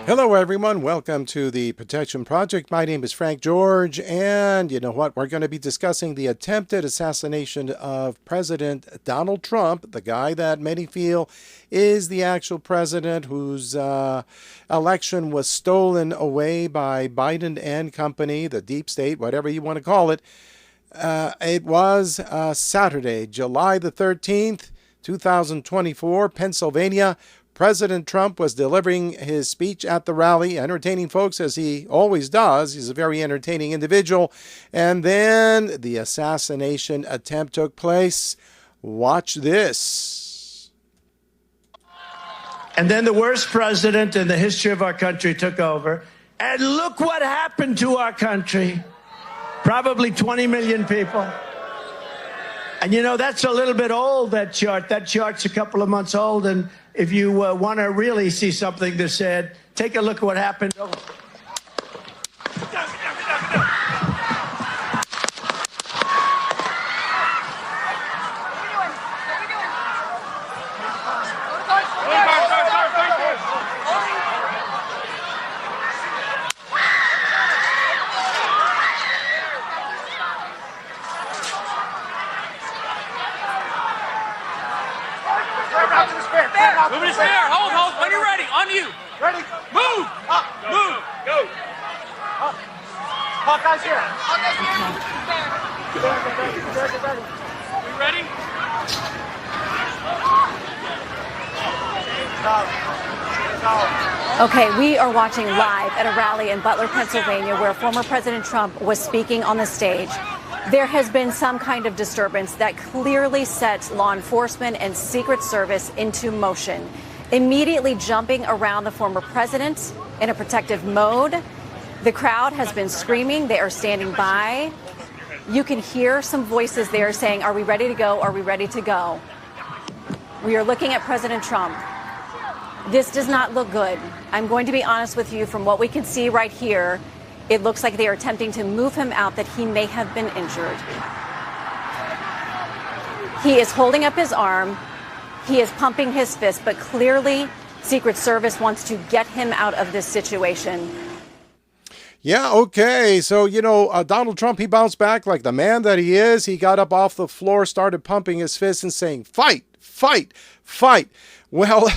Hello, everyone. Welcome to the Protection Project. My name is Frank George, and you know what? We're going to be discussing the attempted assassination of President Donald Trump, the guy that many feel is the actual president whose election was stolen away by Biden and company, the deep state, whatever you want to call it. It was Saturday, July the 13th, 2024, Pennsylvania. President Trump was delivering his speech at the rally, entertaining folks as he always does. He's a very entertaining individual. And then the assassination attempt took place. Watch this. And then the worst president in the history of our country took over. And look what happened to our country. Probably 20 million people. And you know, that's a little bit old, that chart. That chart's a couple of months old. And if you want to really see something that's said, take a look at what happened. Move his fair. Hold. When you're ready. On you. Ready? Move. Up. Move. Go. Up. Hawkeye's here. We ready? Okay, we are watching live at a rally in Butler, Pennsylvania, where former President Trump was speaking on the stage. There has been some kind of disturbance that clearly sets law enforcement and Secret Service into motion, immediately jumping around the former president in a protective mode. The crowd has been screaming. They are standing by. You can hear some voices there saying, "Are we ready to go? Are we ready to go?" We are looking at President Trump. This does not look good. I'm going to be honest with you. From what we can see right here, it looks like they are attempting to move him out, that he may have been injured. He is holding up his arm. He is pumping his fist, but clearly Secret Service wants to get him out of this situation. Yeah, okay. So, Donald Trump, he bounced back like the man that he is. He got up off the floor, started pumping his fist and saying, "Fight, fight, fight." Well,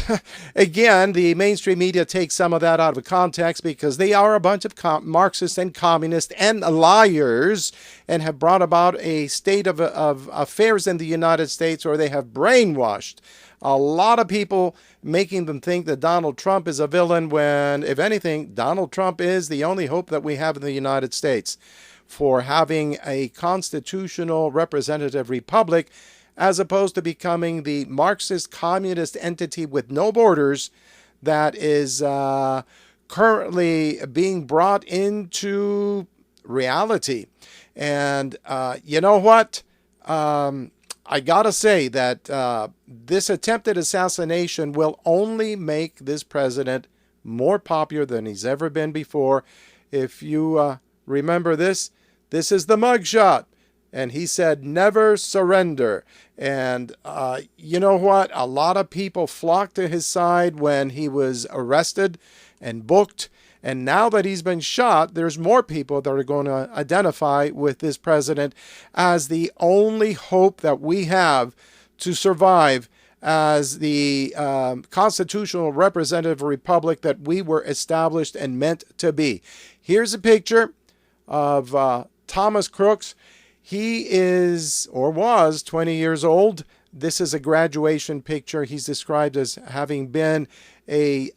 again, the mainstream media takes some of that out of context because they are a bunch of Marxists and communists and liars and have brought about a state of affairs in the United States where they have brainwashed a lot of people, making them think that Donald Trump is a villain when, if anything, Donald Trump is the only hope that we have in the United States for having a constitutional representative republic, as opposed to becoming the Marxist communist entity with no borders that is currently being brought into reality. And you know what? I gotta say that this attempted assassination will only make this president more popular than he's ever been before. If you remember this is the mugshot. And he said, "Never surrender." And you know what? A lot of people flocked to his side when he was arrested and booked. And now that he's been shot, there's more people that are going to identify with this president as the only hope that we have to survive as the constitutional representative republic that we were established and meant to be. Here's a picture of Thomas Crooks. He is, or was, 20 years old. This is a graduation picture. He's described as having been a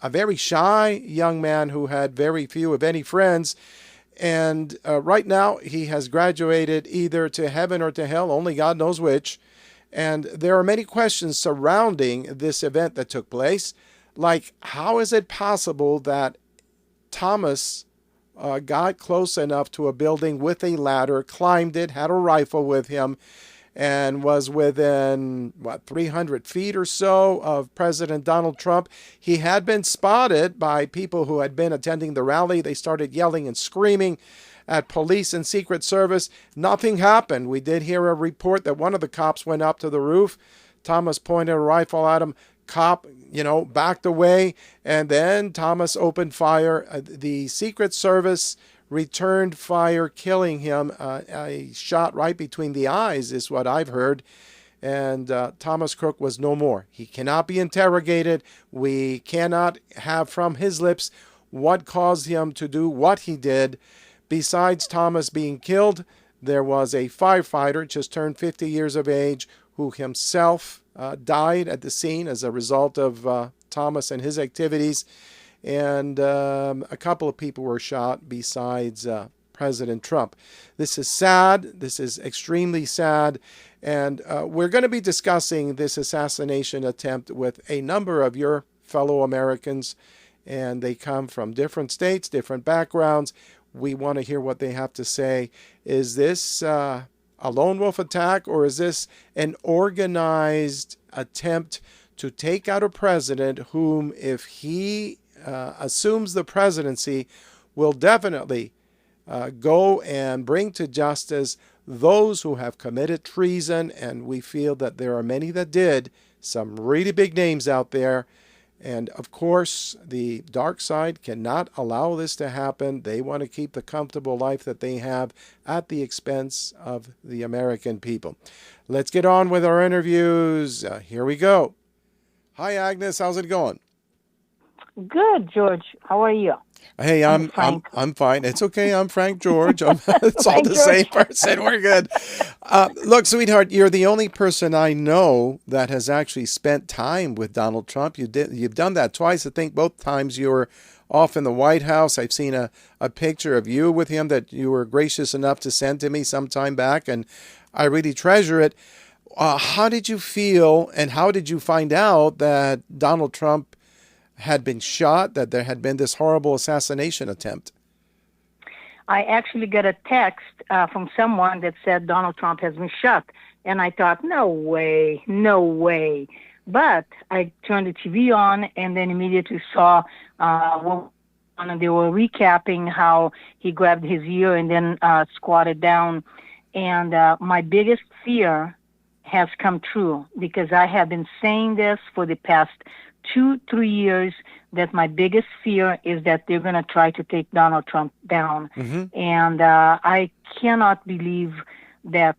very shy young man who had very few, if any, friends. And right now, he has graduated either to heaven or to hell, only God knows which. And there are many questions surrounding this event that took place. Like, how is it possible that Thomas got close enough to a building with a ladder, climbed it, had a rifle with him, and was within, 300 feet or so of President Donald Trump? He had been spotted by people who had been attending the rally. They started yelling and screaming at police and Secret Service. Nothing happened. We did hear a report that one of the cops went up to the roof. Thomas pointed a rifle at him, cop, backed away, and then Thomas opened fire. The Secret Service returned fire, killing him. A shot right between the eyes is what I've heard. And Thomas Crooks was no more. He cannot be interrogated. We cannot have from his lips what caused him to do what he did. Besides Thomas being killed, there was a firefighter, just turned 50 years of age, who himself died at the scene as a result of Thomas and his activities. And a couple of people were shot besides President Trump. This is sad. This is extremely sad. And we're going to be discussing this assassination attempt with a number of your fellow Americans. And they come from different states, different backgrounds. We want to hear what they have to say. Is this a lone wolf attack, or is this an organized attempt to take out a president whom, if he assumes the presidency, will definitely go and bring to justice those who have committed treason? And we feel that there are many that did, some really big names out there. And of course, the dark side cannot allow this to happen. They want to keep the comfortable life that they have at the expense of the American people. Let's get on with our interviews. Here we go. Hi, Agnes. How's it going? Good, George. How are you? Hey, I'm fine. It's okay. I'm Frank George. It's all the same person. We're good. Look, sweetheart, you're the only person I know that has actually spent time with Donald Trump. You've done that twice. I think both times you were off in the White House. I've seen a picture of you with him that you were gracious enough to send to me some time back, and I really treasure it. How did you feel, and how did you find out that Donald Trump had been shot, that there had been this horrible assassination attempt? I actually got a text from someone that said Donald Trump has been shot. And I thought, no way, no way. But I turned the TV on and then immediately saw and they were recapping how he grabbed his ear and then squatted down. And my biggest fear has come true, because I have been saying this for the past 2-3 years, that my biggest fear is that they're going to try to take Donald Trump down. Mm-hmm. And I cannot believe that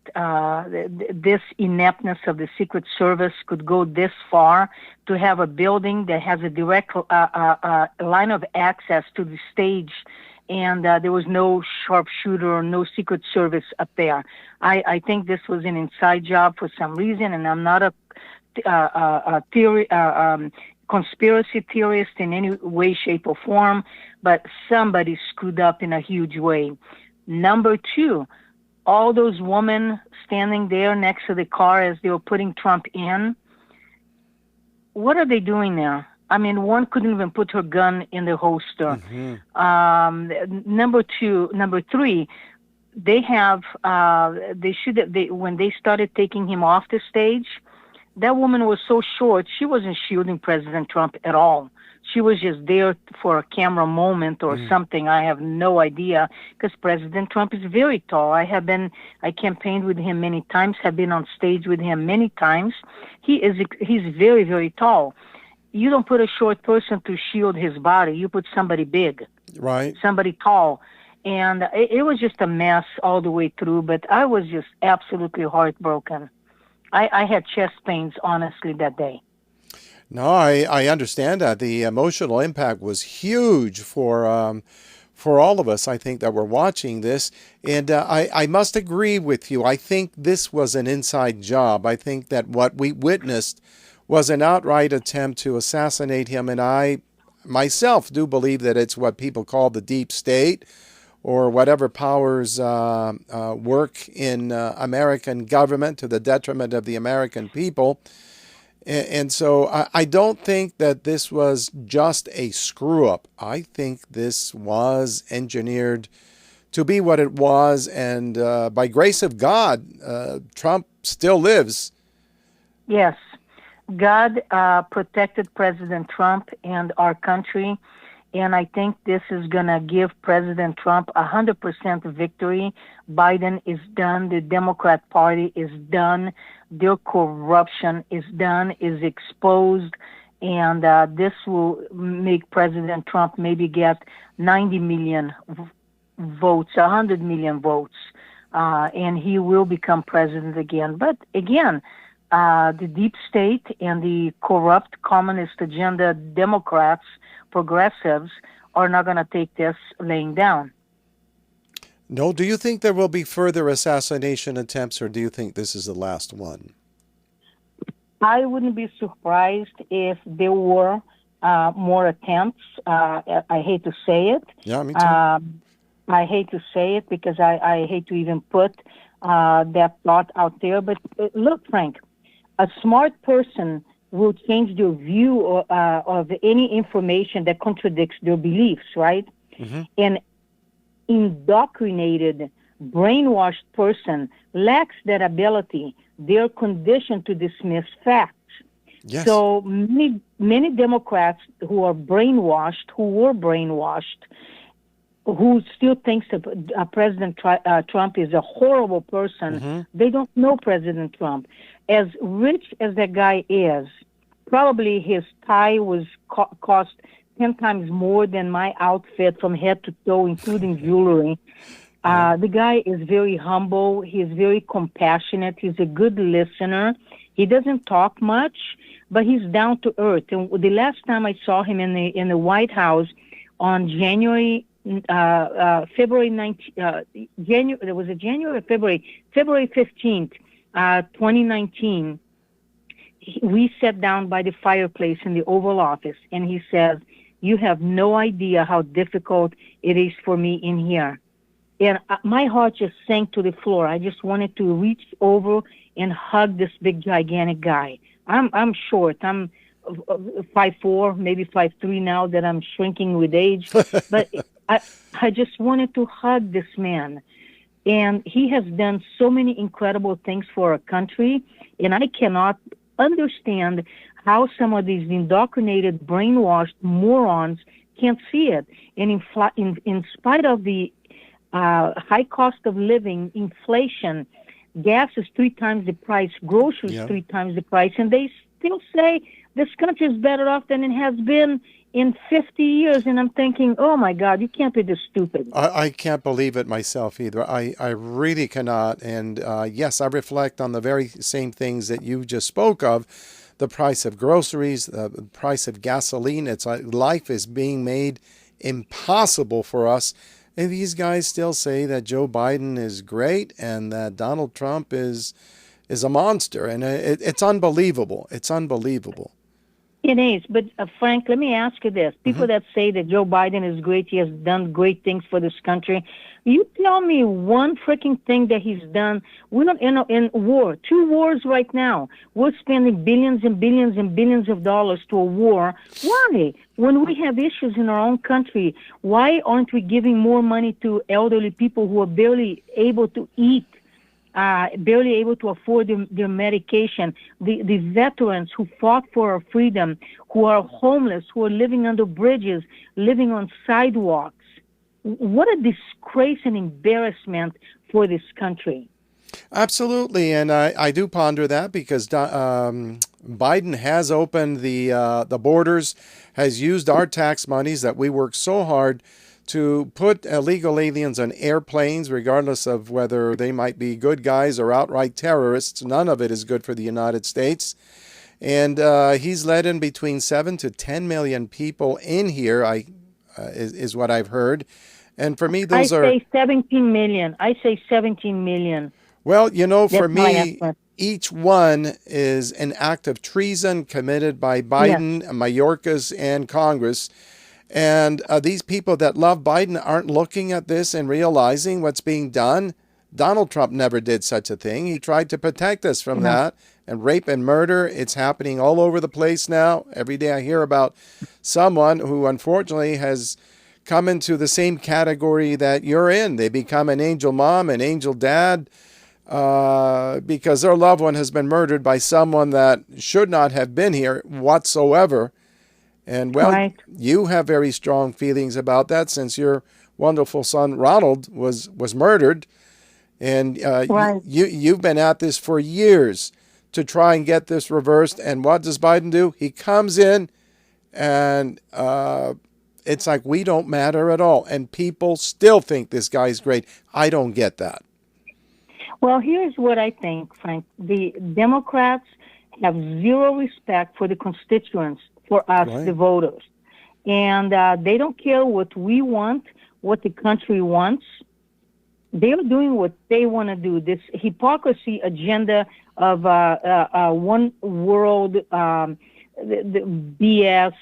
this ineptness of the Secret Service could go this far, to have a building that has a direct line of access to the stage, and there was no sharpshooter or no Secret Service up there. I think this was an inside job for some reason, and I'm not a conspiracy theorist in any way, shape, or form, but somebody screwed up in a huge way. Number two, all those women standing there next to the car as they were putting Trump in, what are they doing there? I mean, one couldn't even put her gun in the holster. Mm-hmm. Number three, they have, when they started taking him off the stage, that woman was so short, she wasn't shielding President Trump at all. She was just there for a camera moment or something. I have no idea, because President Trump is very tall. I campaigned with him many times, have been on stage with him many times. He's very, very tall. You don't put a short person to shield his body. You put somebody big, right? Somebody tall. And it was just a mess all the way through, but I was just absolutely heartbroken. I had chest pains, honestly, that day. No, I understand that. The emotional impact was huge for all of us, I think, that were watching this. And I must agree with you. I think this was an inside job. I think that what we witnessed was an outright attempt to assassinate him. And I myself do believe that it's what people call the deep state, or whatever powers work in American government to the detriment of the American people. And so I don't think that this was just a screw-up. I think this was engineered to be what it was, and by grace of God, Trump still lives. Yes. God protected President Trump and our country, and I think this is going to give President Trump 100% victory. Biden is done. The Democrat Party is done. Their corruption is done, is exposed. and this will make President Trump maybe get 90 million votes, 100 million votes, and he will become president again. But again, the deep state and the corrupt communist agenda Democrats, progressives, are not going to take this laying down. No, do you think there will be further assassination attempts, or do you think this is the last one? I wouldn't be surprised if there were more attempts. I hate to say it. Yeah, me too. I hate to say it because I hate to even put that thought out there. But look, Frank, a smart person will change their view of any information that contradicts their beliefs, right? Mm-hmm. An indoctrinated, brainwashed person lacks that ability. They're conditioned to dismiss facts. Yes. So many Democrats who were brainwashed, who still thinks that President Trump is a horrible person, Mm-hmm. they don't know President Trump. As rich as that guy is, probably his tie was cost 10 times more than my outfit from head to toe, including jewelry. The guy is very humble. He's very compassionate. He's a good listener. He doesn't talk much, but he's down to earth. And the last time I saw him in the White House on February 15th, 2019, we sat down by the fireplace in the Oval Office, and he says, "You have no idea how difficult it is for me in here." And my heart just sank to the floor. I just wanted to reach over and hug this big, gigantic guy. I'm short. I'm 5'4", maybe 5'3" now that I'm shrinking with age. But I just wanted to hug this man. And he has done so many incredible things for our country. And I cannot understand how some of these indoctrinated, brainwashed morons can't see it. And in spite of the high cost of living, inflation, gas is 3 times the price, groceries 3 times the price, and they still say this country is better off than it has been in 50 years. And I'm thinking, oh my God, you can't be this stupid. I can't believe it myself either. I really cannot. And yes, I reflect on the very same things that you just spoke of. The price of groceries, the price of gasoline. It's like life is being made impossible for us. And these guys still say that Joe Biden is great and that Donald Trump is a monster. And it's unbelievable. It's unbelievable. It is. But Frank, let me ask you this. People that say that Joe Biden is great, he has done great things for this country. You tell me one freaking thing that he's done. We're not in war. 2 wars right now. We're spending billions and billions and billions of dollars to a war. Why? When we have issues in our own country, why aren't we giving more money to elderly people who are barely able to eat? Barely able to afford their medication, the veterans who fought for our freedom, who are homeless, who are living under bridges, living on sidewalks. What a disgrace and embarrassment for this country. Absolutely, and I do ponder that because Biden has opened the borders, has used our tax monies that we work so hard to put illegal aliens on airplanes, regardless of whether they might be good guys or outright terrorists. None of it is good for the United States. And he's let in between 7 to 10 million people in here, is what I've heard. And for me, those are... I say 17 million. I say 17 million. Well, you know, for That's my me, estimate. each one is an act of treason committed by Biden, Mayorkas, and Congress. And these people that love Biden aren't looking at this and realizing what's being done. Donald Trump never did such a thing. He tried to protect us from that. And rape and murder, it's happening all over the place now. Every day I hear about someone who unfortunately has come into the same category that you're in. They become an angel mom, an angel dad, because their loved one has been murdered by someone that should not have been here whatsoever. And, well, Right. you have very strong feelings about that since your wonderful son, Ronald, was murdered. And Right. you've been at this for years to try and get this reversed. And what does Biden do? He comes in and it's like we don't matter at all. And people still think this guy's great. I don't get that. Well, here's what I think, Frank. The Democrats have zero respect for the constituents, for us, Right. the voters. And they don't care what we want, what the country wants. They're doing what they want to do. This hypocrisy agenda of one world, the BS,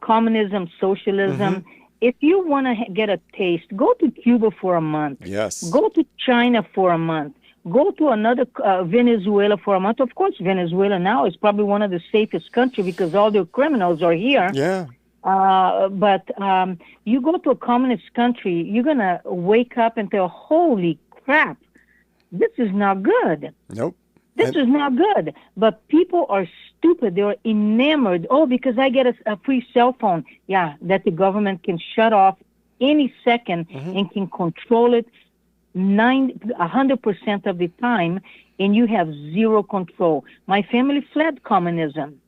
communism, socialism. If you want to get a taste, go to Cuba for a month. Yes. Go to China for a month. Go to another Venezuela for a month. Of course, Venezuela now is probably one of the safest countries because all the criminals are here. Yeah. But you go to a communist country, you're going to wake up and say, holy crap, this is not good. Nope. This is not good. But people are stupid. They're enamored. Oh, because I get a free cell phone. Yeah, that the government can shut off any second and can control it 100% of the time, and you have zero control. My family fled communism.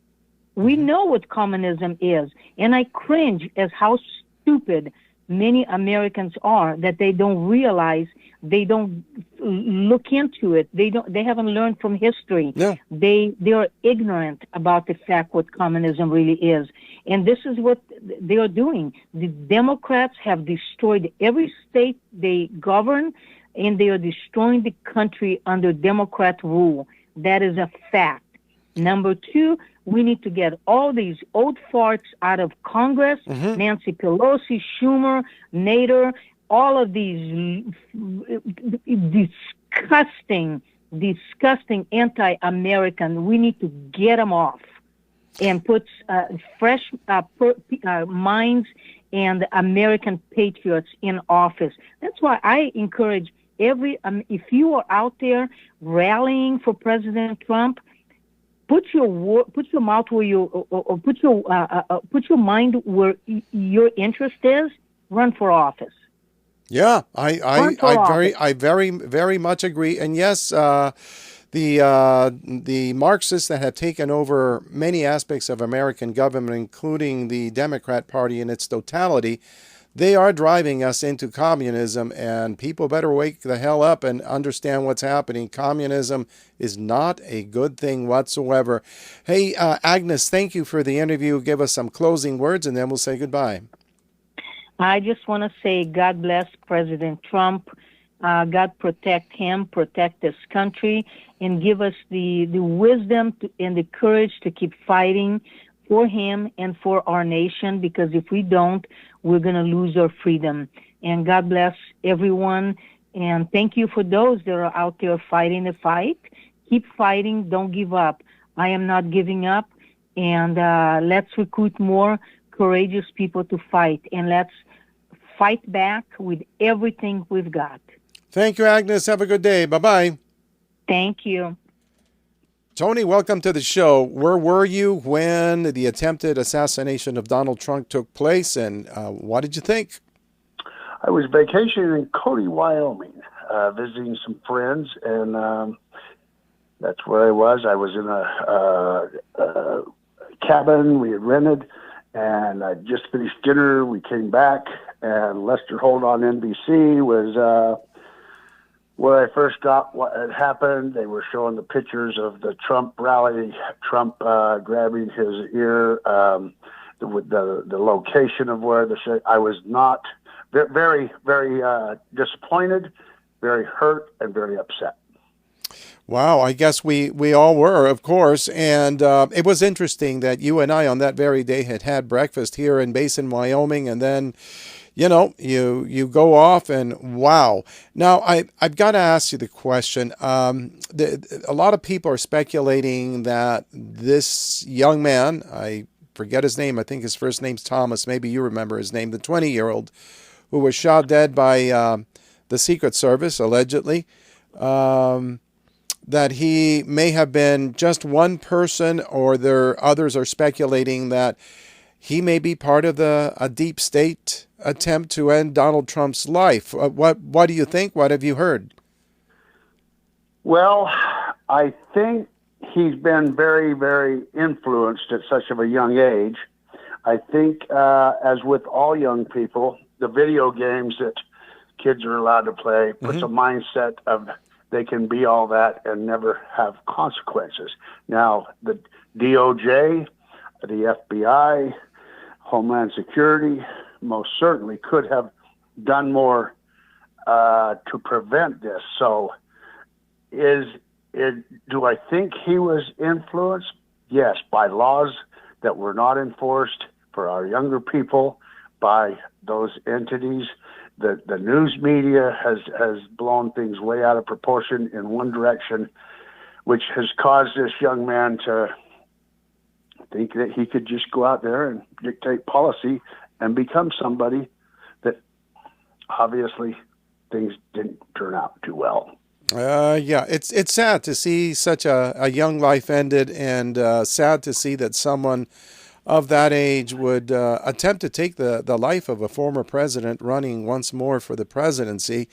We know what communism is, and I cringe as how stupid many Americans are that they don't realize, they don't look into it. They haven't learned from history. No. They are ignorant about the fact what communism really is. And this is what they are doing. The Democrats have destroyed every state they govern, and they are destroying the country under Democrat rule. That is a fact. Number two, we need to get all these old farts out of Congress, Nancy Pelosi, Schumer, Nader, all of these disgusting anti-American. We need to get them off and put fresh minds and American patriots in office. That's why I encourage if you are out there rallying for President Trump, put your mouth where you, or put your mind where your interest is. Run for office. Yeah, I very much agree. And yes, the Marxists that have taken over many aspects of American government, including the Democrat Party in its totality, they are driving us into communism, and people better wake the hell up and understand what's happening. Communism is not a good thing whatsoever. Hey, Agnes, thank you for the interview. Give us some closing words, and then we'll say goodbye. I just want to say God bless President Trump. God protect him, protect this country, and give us the wisdom and the courage to keep fighting for him and for our nation, because if we don't, we're going to lose our freedom. And God bless everyone. And thank you for those that are out there fighting the fight. Keep fighting. Don't give up. I am not giving up. And let's recruit more courageous people to fight. And let's fight back with everything we've got. Thank you, Agnes. Have a good day. Bye-bye. Thank you. Tony, welcome to the show. Where were you when the attempted assassination of Donald Trump took place, and what did you think? I was vacationing in Cody, Wyoming, visiting some friends, and that's where I was. I was in a cabin we had rented, and I just finished dinner. We came back, and Lester Holt on NBC was where I first got what had happened. They were showing the pictures of the Trump rally, Trump grabbing his ear, the location of where I was not very, very disappointed, very hurt, and very upset. Wow, I guess we all were, of course. And it was interesting that you and I on that very day had breakfast here in Basin, Wyoming, and then you go off and wow. Now, I've got to ask you the question. A lot of people are speculating that this young man, I forget his name, I think his first name's Thomas, maybe you remember his name, the 20-year-old who was shot dead by the Secret Service, allegedly, that he may have been just one person, or others are speculating that he may be part of a deep state attempt to end Donald Trump's life. What do you think? What have you heard? Well, I think he's been very, very influenced at such of a young age. I think, as with all young people, the video games that kids are allowed to play puts a mindset of they can be all that and never have consequences. Now, the DOJ, the FBI, Homeland Security most certainly could have done more to prevent this. So do I think he was influenced? Yes, by laws that were not enforced for our younger people, by those entities. The news media has blown things way out of proportion in one direction, which has caused this young man to think that he could just go out there and dictate policy and become somebody that obviously things didn't turn out too well. Yeah, it's sad to see such a young life ended, and sad to see that someone of that age would attempt to take the life of a former president running once more for the presidency.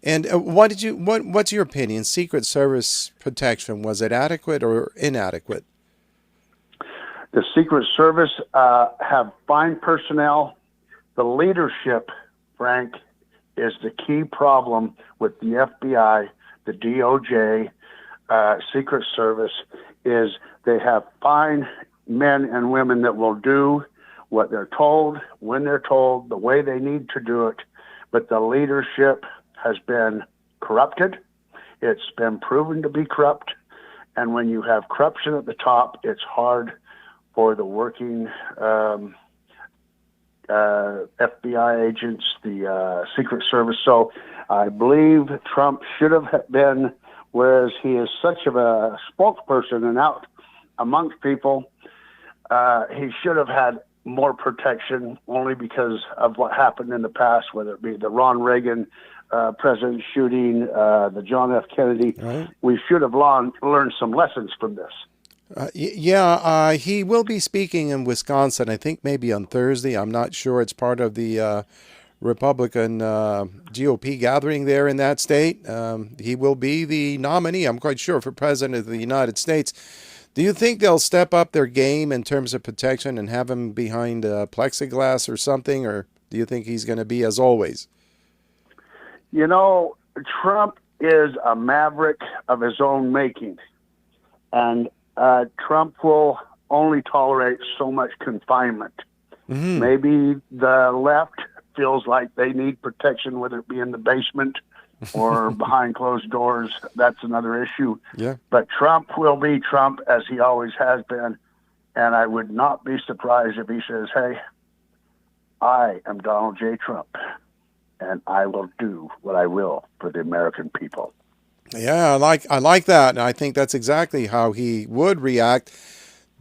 And what's your opinion? Secret Service protection, was it adequate or inadequate? The Secret Service have fine personnel. The leadership, Frank, is the key problem with the FBI, the DOJ, Secret Service, is they have fine men and women that will do what they're told, when they're told, the way they need to do it. But the leadership has been corrupted. It's been proven to be corrupt. And when you have corruption at the top, it's hard for the working FBI agents, the Secret Service. So I believe Trump should have been, whereas he is such of a spokesperson and out amongst people, he should have had more protection, only because of what happened in the past, whether it be the Ron Reagan president shooting, the John F. Kennedy. Right. We should have learned some lessons from this. He will be speaking in Wisconsin, I think maybe on Thursday. I'm not sure. It's part of the Republican GOP gathering there in that state. He will be the nominee, I'm quite sure, for president of the United States. Do you think they'll step up their game in terms of protection and have him behind plexiglass or something, or do you think he's going to be as always? You know, Trump is a maverick of his own making, and Trump will only tolerate so much confinement. Mm-hmm. Maybe the left feels like they need protection, whether it be in the basement or behind closed doors. That's another issue. Yeah. But Trump will be Trump, as he always has been. And I would not be surprised if he says, hey, I am Donald J. Trump, and I will do what I will for the American people. Yeah, I like that, and I think that's exactly how he would react.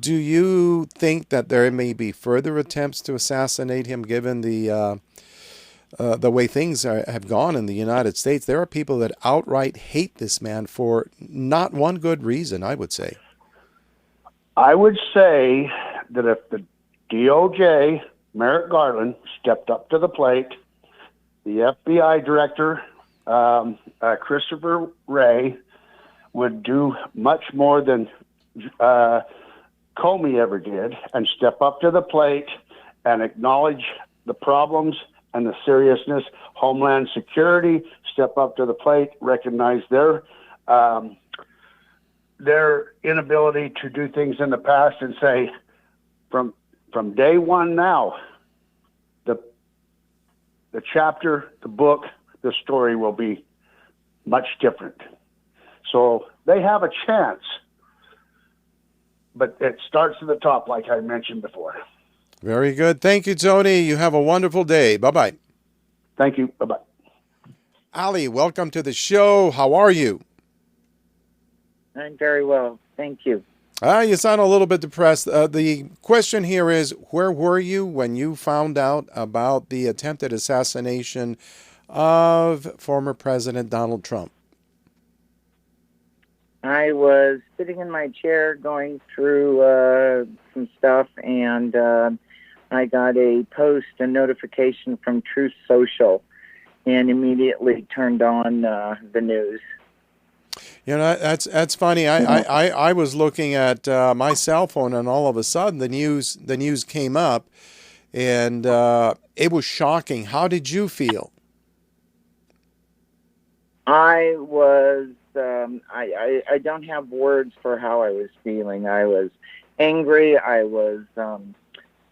Do you think that there may be further attempts to assassinate him, given the way things have gone in the United States? There are people that outright hate this man for not one good reason, I would say. I would say that if the DOJ, Merrick Garland, stepped up to the plate, the FBI director, Christopher Wray, would do much more than Comey ever did, and step up to the plate and acknowledge the problems and the seriousness. Homeland Security step up to the plate, recognize their inability to do things in the past, and say, from day one now, the chapter, the book, the story will be much different. So they have a chance, but it starts at the top, like I mentioned before. Very good. Thank you, Tony. You have a wonderful day. Bye-bye. Thank you. Bye-bye. Ali, welcome to the show. How are you? I'm very well. Thank you. You sound a little bit depressed. The question here is, where were you when you found out about the attempted assassination of former President Donald Trump? I was sitting in my chair going through some stuff, and I got a notification from Truth Social, and immediately turned on the news. You know, that's funny. I was looking at my cell phone, and all of a sudden the news came up, and it was shocking. How did you feel? I was, I don't have words for how I was feeling. I was angry. I was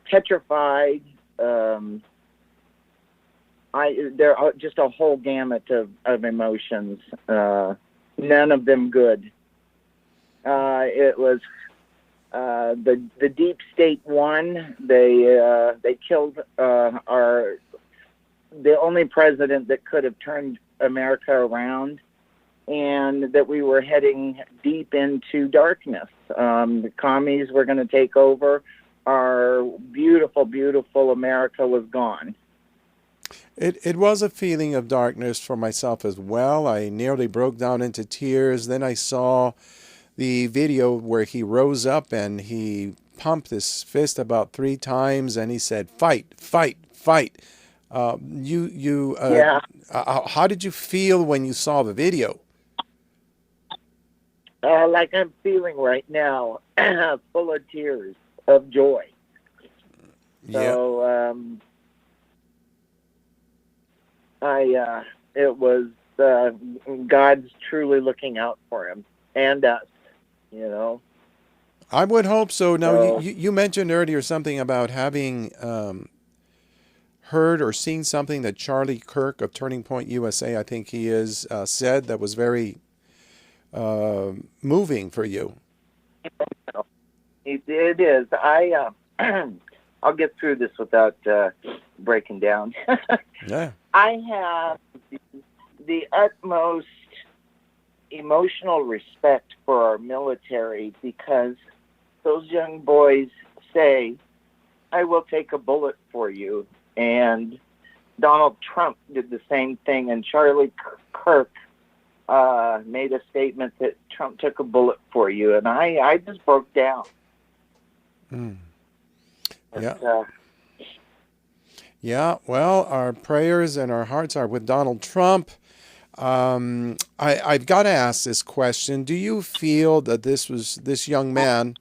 petrified. There are just a whole gamut of emotions. None of them good. It was the deep state won. They killed the only president that could have turned America around, and that we were heading deep into darkness. The commies were going to take over. Our beautiful, beautiful America was gone. It was a feeling of darkness for myself as well. I nearly broke down into tears. Then I saw the video where he rose up and he pumped his fist about 3 times and he said, "Fight, fight, fight." How did you feel when you saw the video? Like I'm feeling right now, full of tears of joy. So, it was God's truly looking out for him and us, you know. I would hope so. Now, you mentioned earlier something about having heard or seen something that Charlie Kirk of Turning Point USA, I think he is, said that was very moving for you. It is. I'll get through this without breaking down. Yeah. I have the utmost emotional respect for our military because those young boys say, "I will take a bullet for you." And Donald Trump did the same thing, and Charlie Kirk made a statement that Trump took a bullet for you, and I just broke down. Yeah. Yeah, well, our prayers and our hearts are with Donald Trump. I've got to ask this question. Do you feel that this young man,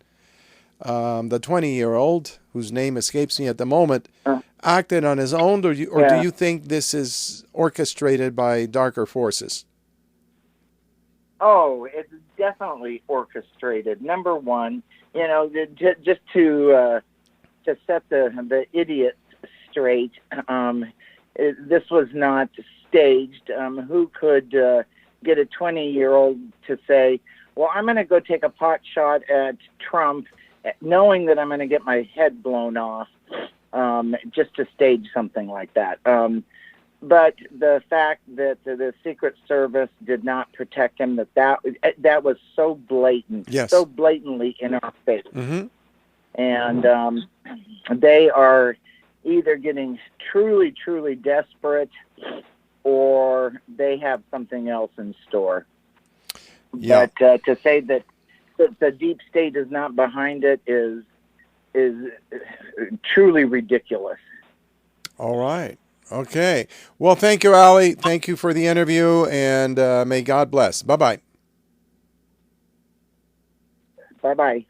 the 20-year-old, whose name escapes me at the moment, acted on his own, or do you think this is orchestrated by darker forces? Oh, it's definitely orchestrated. Number one, you know, just to set the idiots straight, this was not staged. Who could get a 20-year-old to say, "Well, I'm going to go take a pot shot at Trump," knowing that I'm going to get my head blown off, just to stage something like that. But the fact that the Secret Service did not protect him, that was so blatant, so blatantly in our face. Mm-hmm. And they are either getting truly, truly desperate, or they have something else in store. Yeah. But to say that the deep state is not behind it is truly ridiculous. All right. Okay. Well, thank you, Ali. Thank you for the interview, and may God bless. Bye-bye. Bye-bye.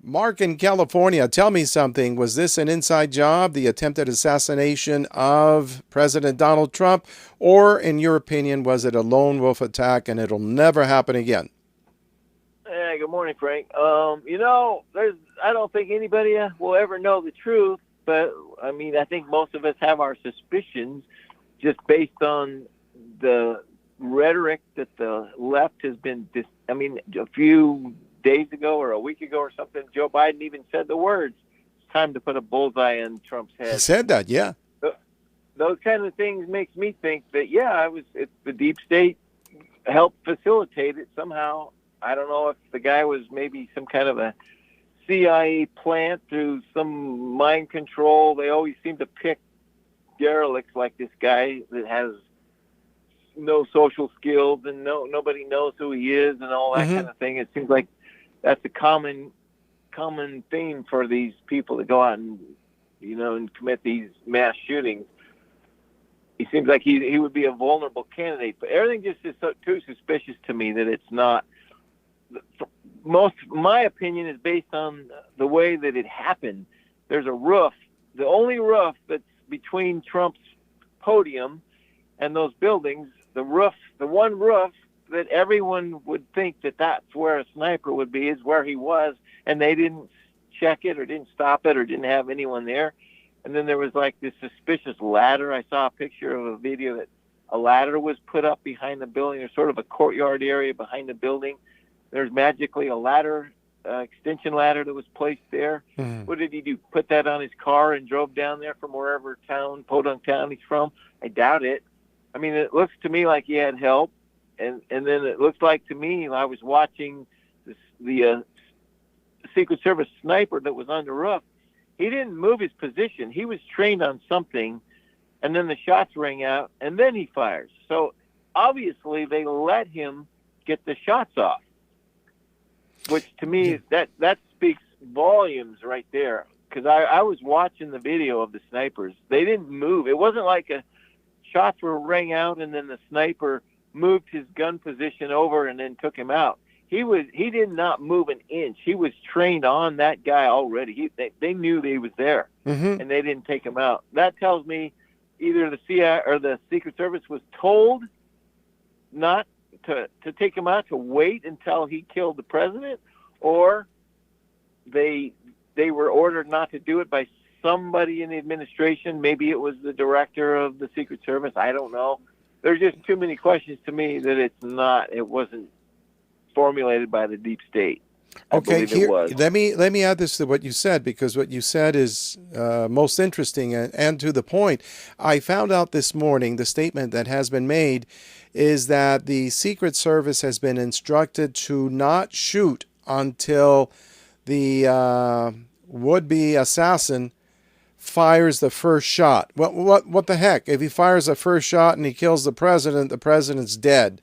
Mark in California, tell me something. Was this an inside job, the attempted assassination of President Donald Trump, or, in your opinion, was it a lone wolf attack and it'll never happen again? Hey, good morning, Frank. You know, I don't think anybody will ever know the truth, but, I mean, I think most of us have our suspicions just based on the rhetoric that the left has been, a few days ago or a week ago or something, Joe Biden even said the words, "It's time to put a bullseye in Trump's head." He said that, yeah. Those kind of things makes me think that, it's the deep state helped facilitate it somehow. I don't know if the guy was maybe some kind of a CIA plant through some mind control. They always seem to pick derelicts like this guy that has no social skills and nobody knows who he is and all that kind of thing. It seems like that's a common theme for these people to go out and, and commit these mass shootings. he seems like he would be a vulnerable candidate. But everything just is too suspicious to me that it's not. My opinion is based on the way that it happened. There's a roof, the only roof that's between Trump's podium and those buildings, the one roof that everyone would think that that's where a sniper would be is where he was, and they didn't check it or didn't stop it or didn't have anyone there. And then there was like this suspicious ladder. I saw a picture of a video that a ladder was put up behind the building. There's sort of a courtyard area behind the building. There's magically a ladder, extension ladder that was placed there. Mm-hmm. What did he do? Put that on his car and drove down there from wherever Podunk town he's from? I doubt it. I mean, it looks to me like he had help. And then it looks like to me, I was watching the Secret Service sniper that was on the roof. He didn't move his position. He was trained on something, and then the shots rang out, and then he fires. So obviously they let him get the shots off, which to me, that speaks volumes right there. Because I was watching the video of the snipers. They didn't move. It wasn't like shots were rang out and then the sniper moved his gun position over and then took him out. He did not move an inch. He was trained on that guy already. They knew that he was there, mm-hmm. and they didn't take him out. That tells me either the CIA or the Secret Service was told not to take him out, to wait until he killed the president, or they were ordered not to do it by somebody in the administration. Maybe it was the director of the Secret Service. I don't know. There's just too many questions to me that it wasn't formulated by the deep state. Okay, here, let me add this to what you said, because what you said is most interesting and to the point. I found out this morning the statement that has been made is that the Secret Service has been instructed to not shoot until the would-be assassin fires the first shot. What the heck? If he fires the first shot and he kills the president's dead.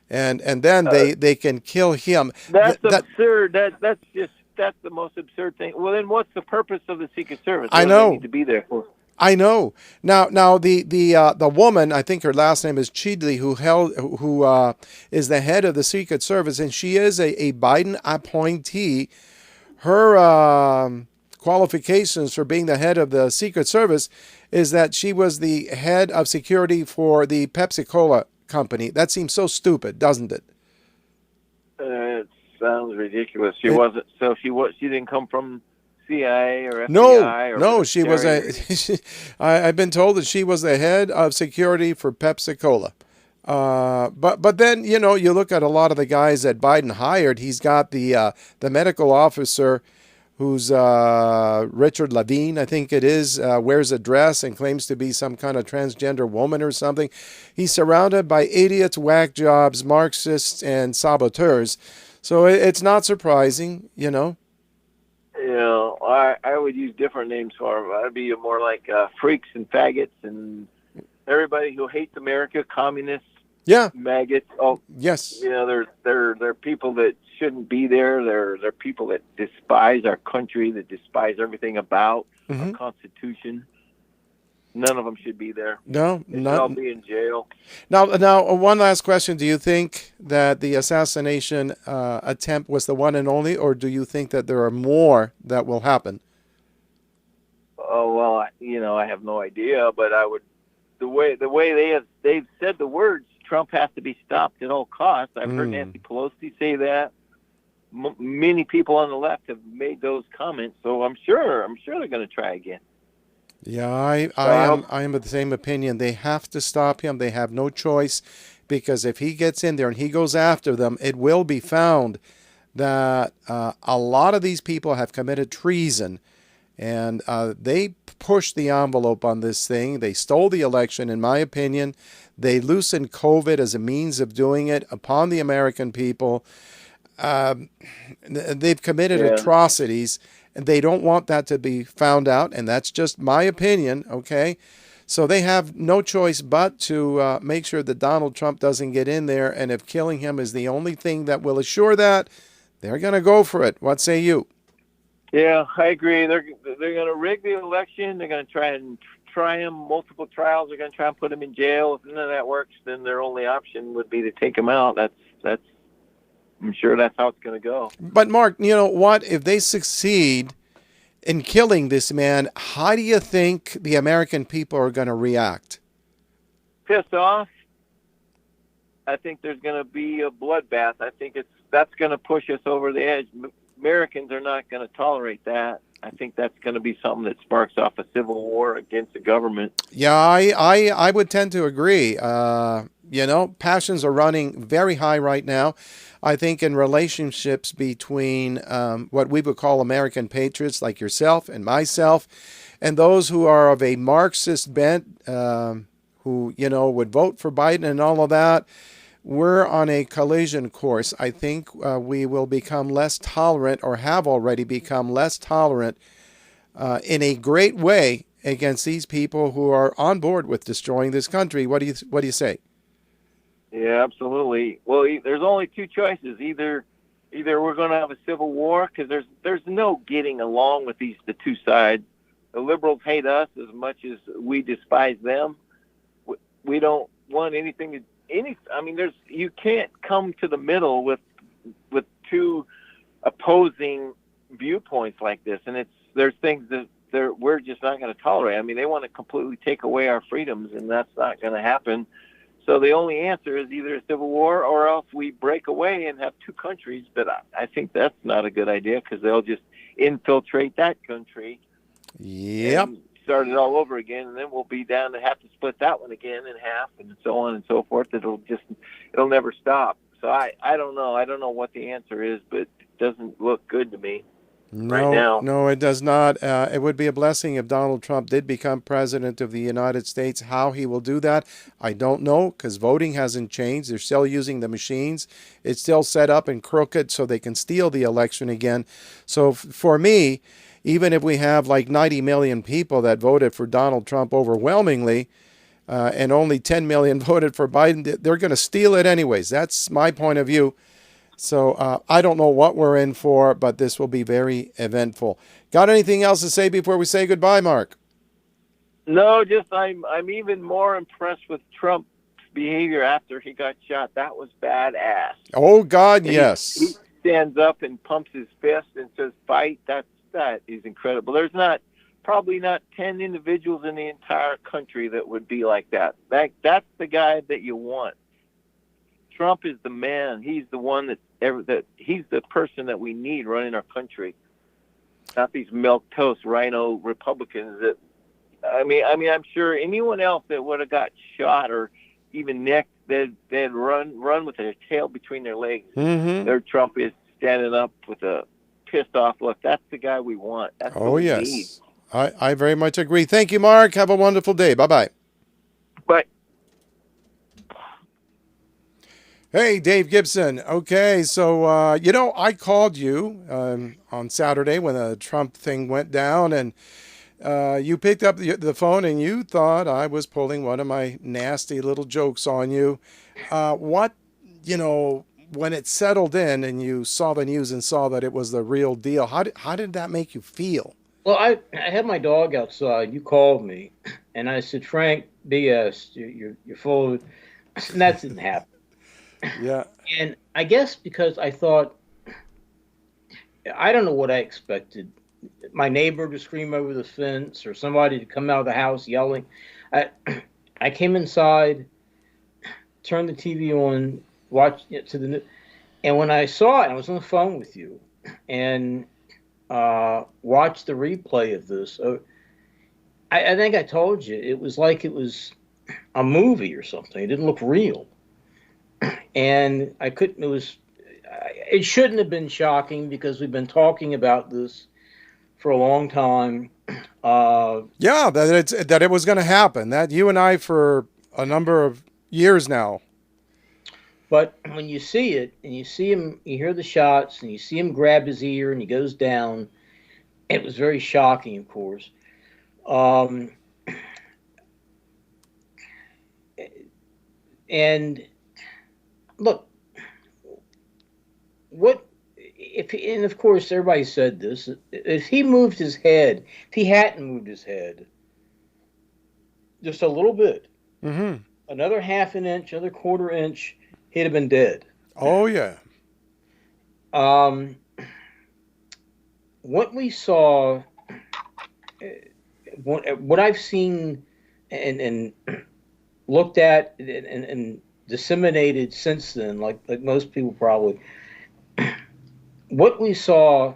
And then they can kill him. That's absurd. That's the most absurd thing. Well, then what's the purpose of the Secret Service? I know. They need to be there for? I know. Now the woman, I think her last name is Chidley, who is the head of the Secret Service, and she is a Biden appointee. Her qualifications for being the head of the Secret Service is that she was the head of security for the Pepsi-Cola company. That seems so stupid, doesn't it? It sounds ridiculous. She didn't come from CIA or FBI. No, she was I've been told that she was the head of security for Pepsi-Cola. But then you look at a lot of the guys that Biden hired. He's got the medical officer, who's Richard Levine, I think it is, wears a dress and claims to be some kind of transgender woman or something. He's surrounded by idiots, whack jobs, Marxists, and saboteurs. So it's not surprising, I would use different names for them. I'd be more like freaks and faggots and everybody who hates America, communists. Yeah. Maggots. Oh, yes. They're people that shouldn't be there. They're people that despise our country, that despise everything about our Constitution. None of them should be there. No, they should all be in jail. Now, one last question: do you think that the assassination attempt was the one and only, or do you think that there are more that will happen? Oh well, I have no idea, but I would. The way they've said the words, Trump has to be stopped at all costs. I've heard Nancy Pelosi say that. Many people on the left have made those comments, so I'm sure they're going to try again. Yeah, I am of the same opinion. They have to stop him. They have no choice, because if he gets in there and he goes after them, it will be found that a lot of these people have committed treason, and they pushed the envelope on this thing. They stole the election, in my opinion. They loosened COVID as a means of doing it upon the American people. They've committed atrocities, and they don't want that to be found out, and that's just my opinion, okay? So they have no choice but to make sure that Donald Trump doesn't get in there, and if killing him is the only thing that will assure that, they're going to go for it. What say you? Yeah, I agree. They're going to rig the election. They're going to try and try him. Multiple trials are going to try and put him in jail. If none of that works, then their only option would be to take him out. That's. I'm sure that's how it's going to go. But Mark, you know what? If they succeed in killing this man, how do you think the American people are going to react? Pissed off. I think there's going to be a bloodbath. I think that's going to push us over the edge. Americans are not going to tolerate that. I think that's going to be something that sparks off a civil war against the government. Yeah, I would tend to agree. You know, passions are running very high right now. I think in relationships between what we would call American patriots like yourself and myself, and those who are of a Marxist bent, who, you know, would vote for Biden and all of that, we're on a collision course. I think we will become less tolerant, or have already become less tolerant in a great way against these people who are on board with destroying this country. What do you say? Yeah, absolutely. Well, there's only two choices. Either we're going to have a civil war, because there's no getting along with the two sides. The liberals hate us as much as we despise them. We don't want anything to I mean, you can't come to the middle with two opposing viewpoints like this, and there's things that we're just not going to tolerate. I mean, they want to completely take away our freedoms, and that's not going to happen. So the only answer is either a civil war, or else we break away and have two countries. But I think that's not a good idea, because they'll just infiltrate that country. Yep. And start it all over again, and then we'll be down to have to split that one again in half, and so on and so forth. It'll never stop. So I don't know. I don't know what the answer is, but it doesn't look good to me right now. No, it does not. It would be a blessing if Donald Trump did become president of the United States. How he will do that, I don't know, because voting hasn't changed. They're still using the machines. It's still set up and crooked so they can steal the election again. So for me, even if we have like 90 million people that voted for Donald Trump overwhelmingly, and only 10 million voted for Biden, they're going to steal it anyways. That's my point of view. So I don't know what we're in for, but this will be very eventful. Got anything else to say before we say goodbye, Mark? No, just I'm even more impressed with Trump's behavior after he got shot. That was badass. Oh, God, yes. He stands up and pumps his fist and says, fight. That is incredible. There's probably not 10 individuals in the entire country that would be like that. That's the guy that you want. Trump is the man. He's the one he's the person that we need running our country. Not these milquetoast rhino Republicans that, I mean, I'm sure anyone else that would have got shot or even nicked, they'd run with their tail between their legs. Mm-hmm. Their Trump is standing up with a pissed off look. That's the guy we want. That's what we need. I very much agree. Thank you, Mark. Have a wonderful day. Bye-bye. Bye. Hey, Dave Gibson. Okay, so, I called you on Saturday when the Trump thing went down, and you picked up the phone and you thought I was pulling one of my nasty little jokes on you. When it settled in and you saw the news and saw that it was the real deal, how did that make you feel? Well, I had my dog outside. You called me, and I said, Frank, BS, you're full of it. And that didn't happen. Yeah. And I guess because I thought, I don't know what I expected. My neighbor to scream over the fence or somebody to come out of the house yelling. I came inside, turned the TV on, watched it to the news. And when I saw it, I was on the phone with you and watched the replay of this. I think I told you, it was like it was a movie or something. It didn't look real. And it shouldn't have been shocking because we've been talking about this for a long time. That it was going to happen. That you and I for a number of years now. But when you see it and you see him, you hear the shots and you see him grab his ear and he goes down, it was very shocking, of course. And look, and of course everybody said this, if he hadn't moved his head, just a little bit, Mm-hmm. another half an inch, another quarter inch, he'd have been dead. Oh, yeah. What we saw, what I've seen and looked at and disseminated since then, like most people probably, what we saw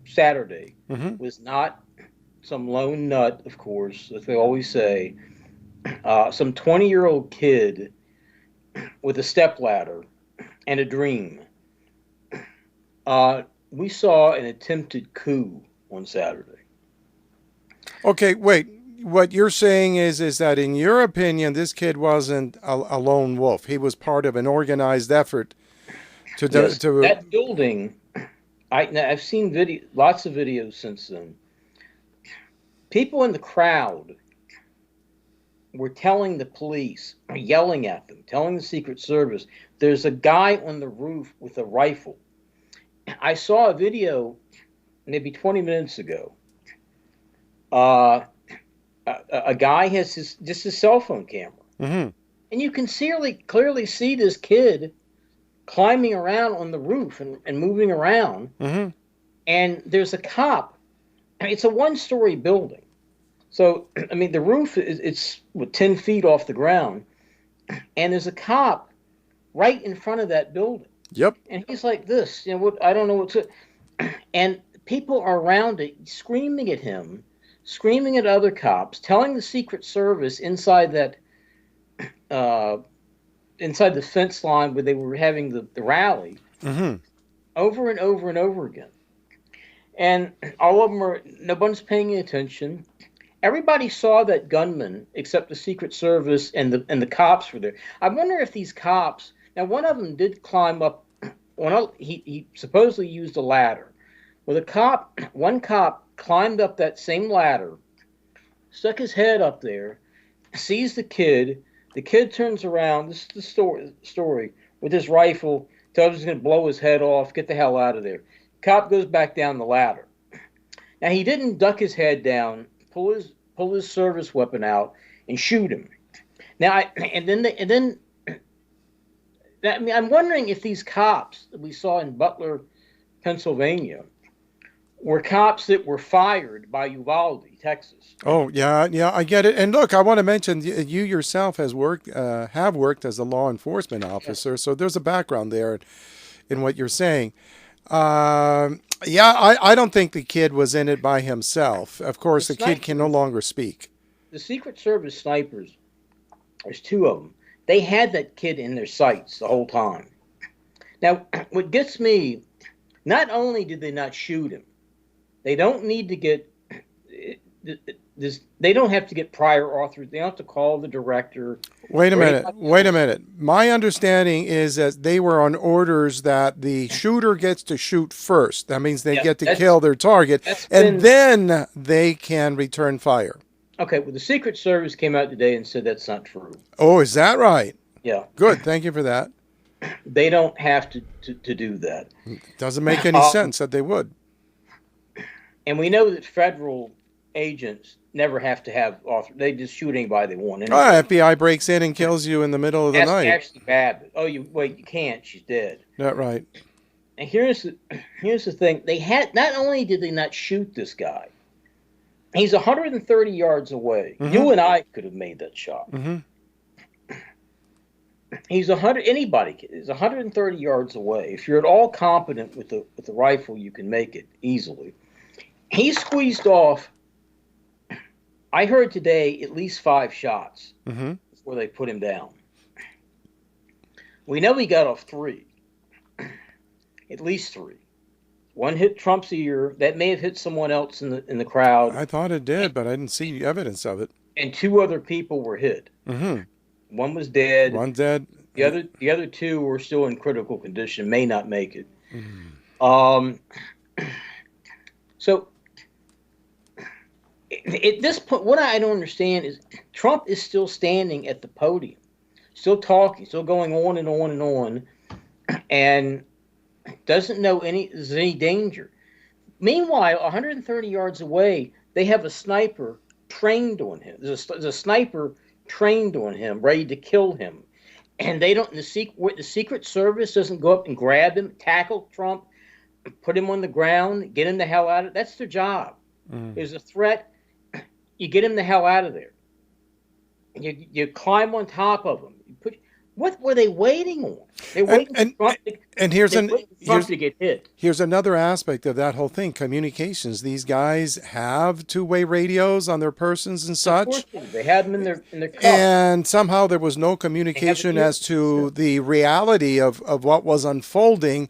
Saturday was not some lone nut, of course, as they always say, some 20-year-old kid with a stepladder and a dream. We saw an attempted coup on Saturday. Okay, wait. What you're saying is that in your opinion, this kid wasn't a lone wolf. He was part of an organized effort to Yes, to. that building. I've seen lots of videos since then. People in the crowd were telling the police, yelling at them, telling the Secret Service, there's a guy on the roof with a rifle. I saw a video maybe 20 minutes ago. A guy has just his cell phone camera. Mm-hmm. And you can clearly see this kid climbing around on the roof and moving around. Mm-hmm. And there's a cop. It's a one-story building. So, I mean, the roof it's 10 feet off the ground. And there's a cop right in front of that building. Yep. And he's like this, I don't know what's it. And people are around it screaming at him, screaming at other cops, telling the Secret Service inside that inside the fence line where they were having the rally over and over and over again. And all of them no one's paying attention. Everybody saw that gunman except the Secret Service and the cops were there. I wonder if these cops, now one of them did climb up, he supposedly used a ladder. Well, one cop climbed up that same ladder, stuck his head up there, sees the kid turns around, this is the story, with his rifle, tells him he's going to blow his head off, get the hell out of there. Cop goes back down the ladder. Now, he didn't duck his head down, pull his service weapon out, and shoot him. Now, I'm wondering if these cops that we saw in Butler, Pennsylvania, were cops that were fired by Uvalde, Texas. Oh, yeah, I get it. And look, I want to mention you yourself have worked as a law enforcement officer, so there's a background there in what you're saying. I don't think the kid was in it by himself. Of course, the kid can no longer speak. The Secret Service snipers, there's two of them. They had that kid in their sights the whole time. Now, what gets me, not only did they not shoot him, they don't need to get this. They don't have to get prior authorization. They don't have to call the director. Wait a minute. My understanding is that they were on orders that the shooter gets to shoot first. That means they get to kill their target, and then they can return fire. Okay, well, the Secret Service came out today and said that's not true. Oh, is that right? Yeah. Good. Thank you for that. They don't have to do that. Doesn't make any sense that they would. And we know that federal agents never have to have they just shoot anybody they want. FBI breaks in and kills you in the middle of the night. That's actually bad. Oh, you can't. She's dead. Not right. And here's the thing. They had, not only did they not shoot this guy, he's 130 yards away. Mm-hmm. You and I could have made that shot. Mm-hmm. Anybody is 130 yards away. If you're at all competent with the rifle, you can make it easily. He squeezed off, I heard today, at least 5 shots before they put him down. We know he got off 3. At least 3. One hit Trump's ear. That may have hit someone else in the crowd. I thought it did, but I didn't see evidence of it. And 2 other people were hit. Mm-hmm. One was dead. One dead. The other 2 were still in critical condition, may not make it. Mm-hmm. So at this point, what I don't understand is Trump is still standing at the podium, still talking, still going on and on and on, and doesn't know there's any danger. Meanwhile, 130 yards away, they have a sniper trained on him. There's a sniper trained on him, ready to kill him. And they don't. The Secret Service doesn't go up and grab him, tackle Trump, put him on the ground, get him the hell out of. That's their job. There's a threat, you get him the hell out of there. You climb on top of him. What were they waiting on? They waiting for Trump to get hit. Here's another aspect of that whole thing: communications. These guys have two-way radios on their persons and such. They had them in their cup. And somehow there was no communication as to the reality of what was unfolding.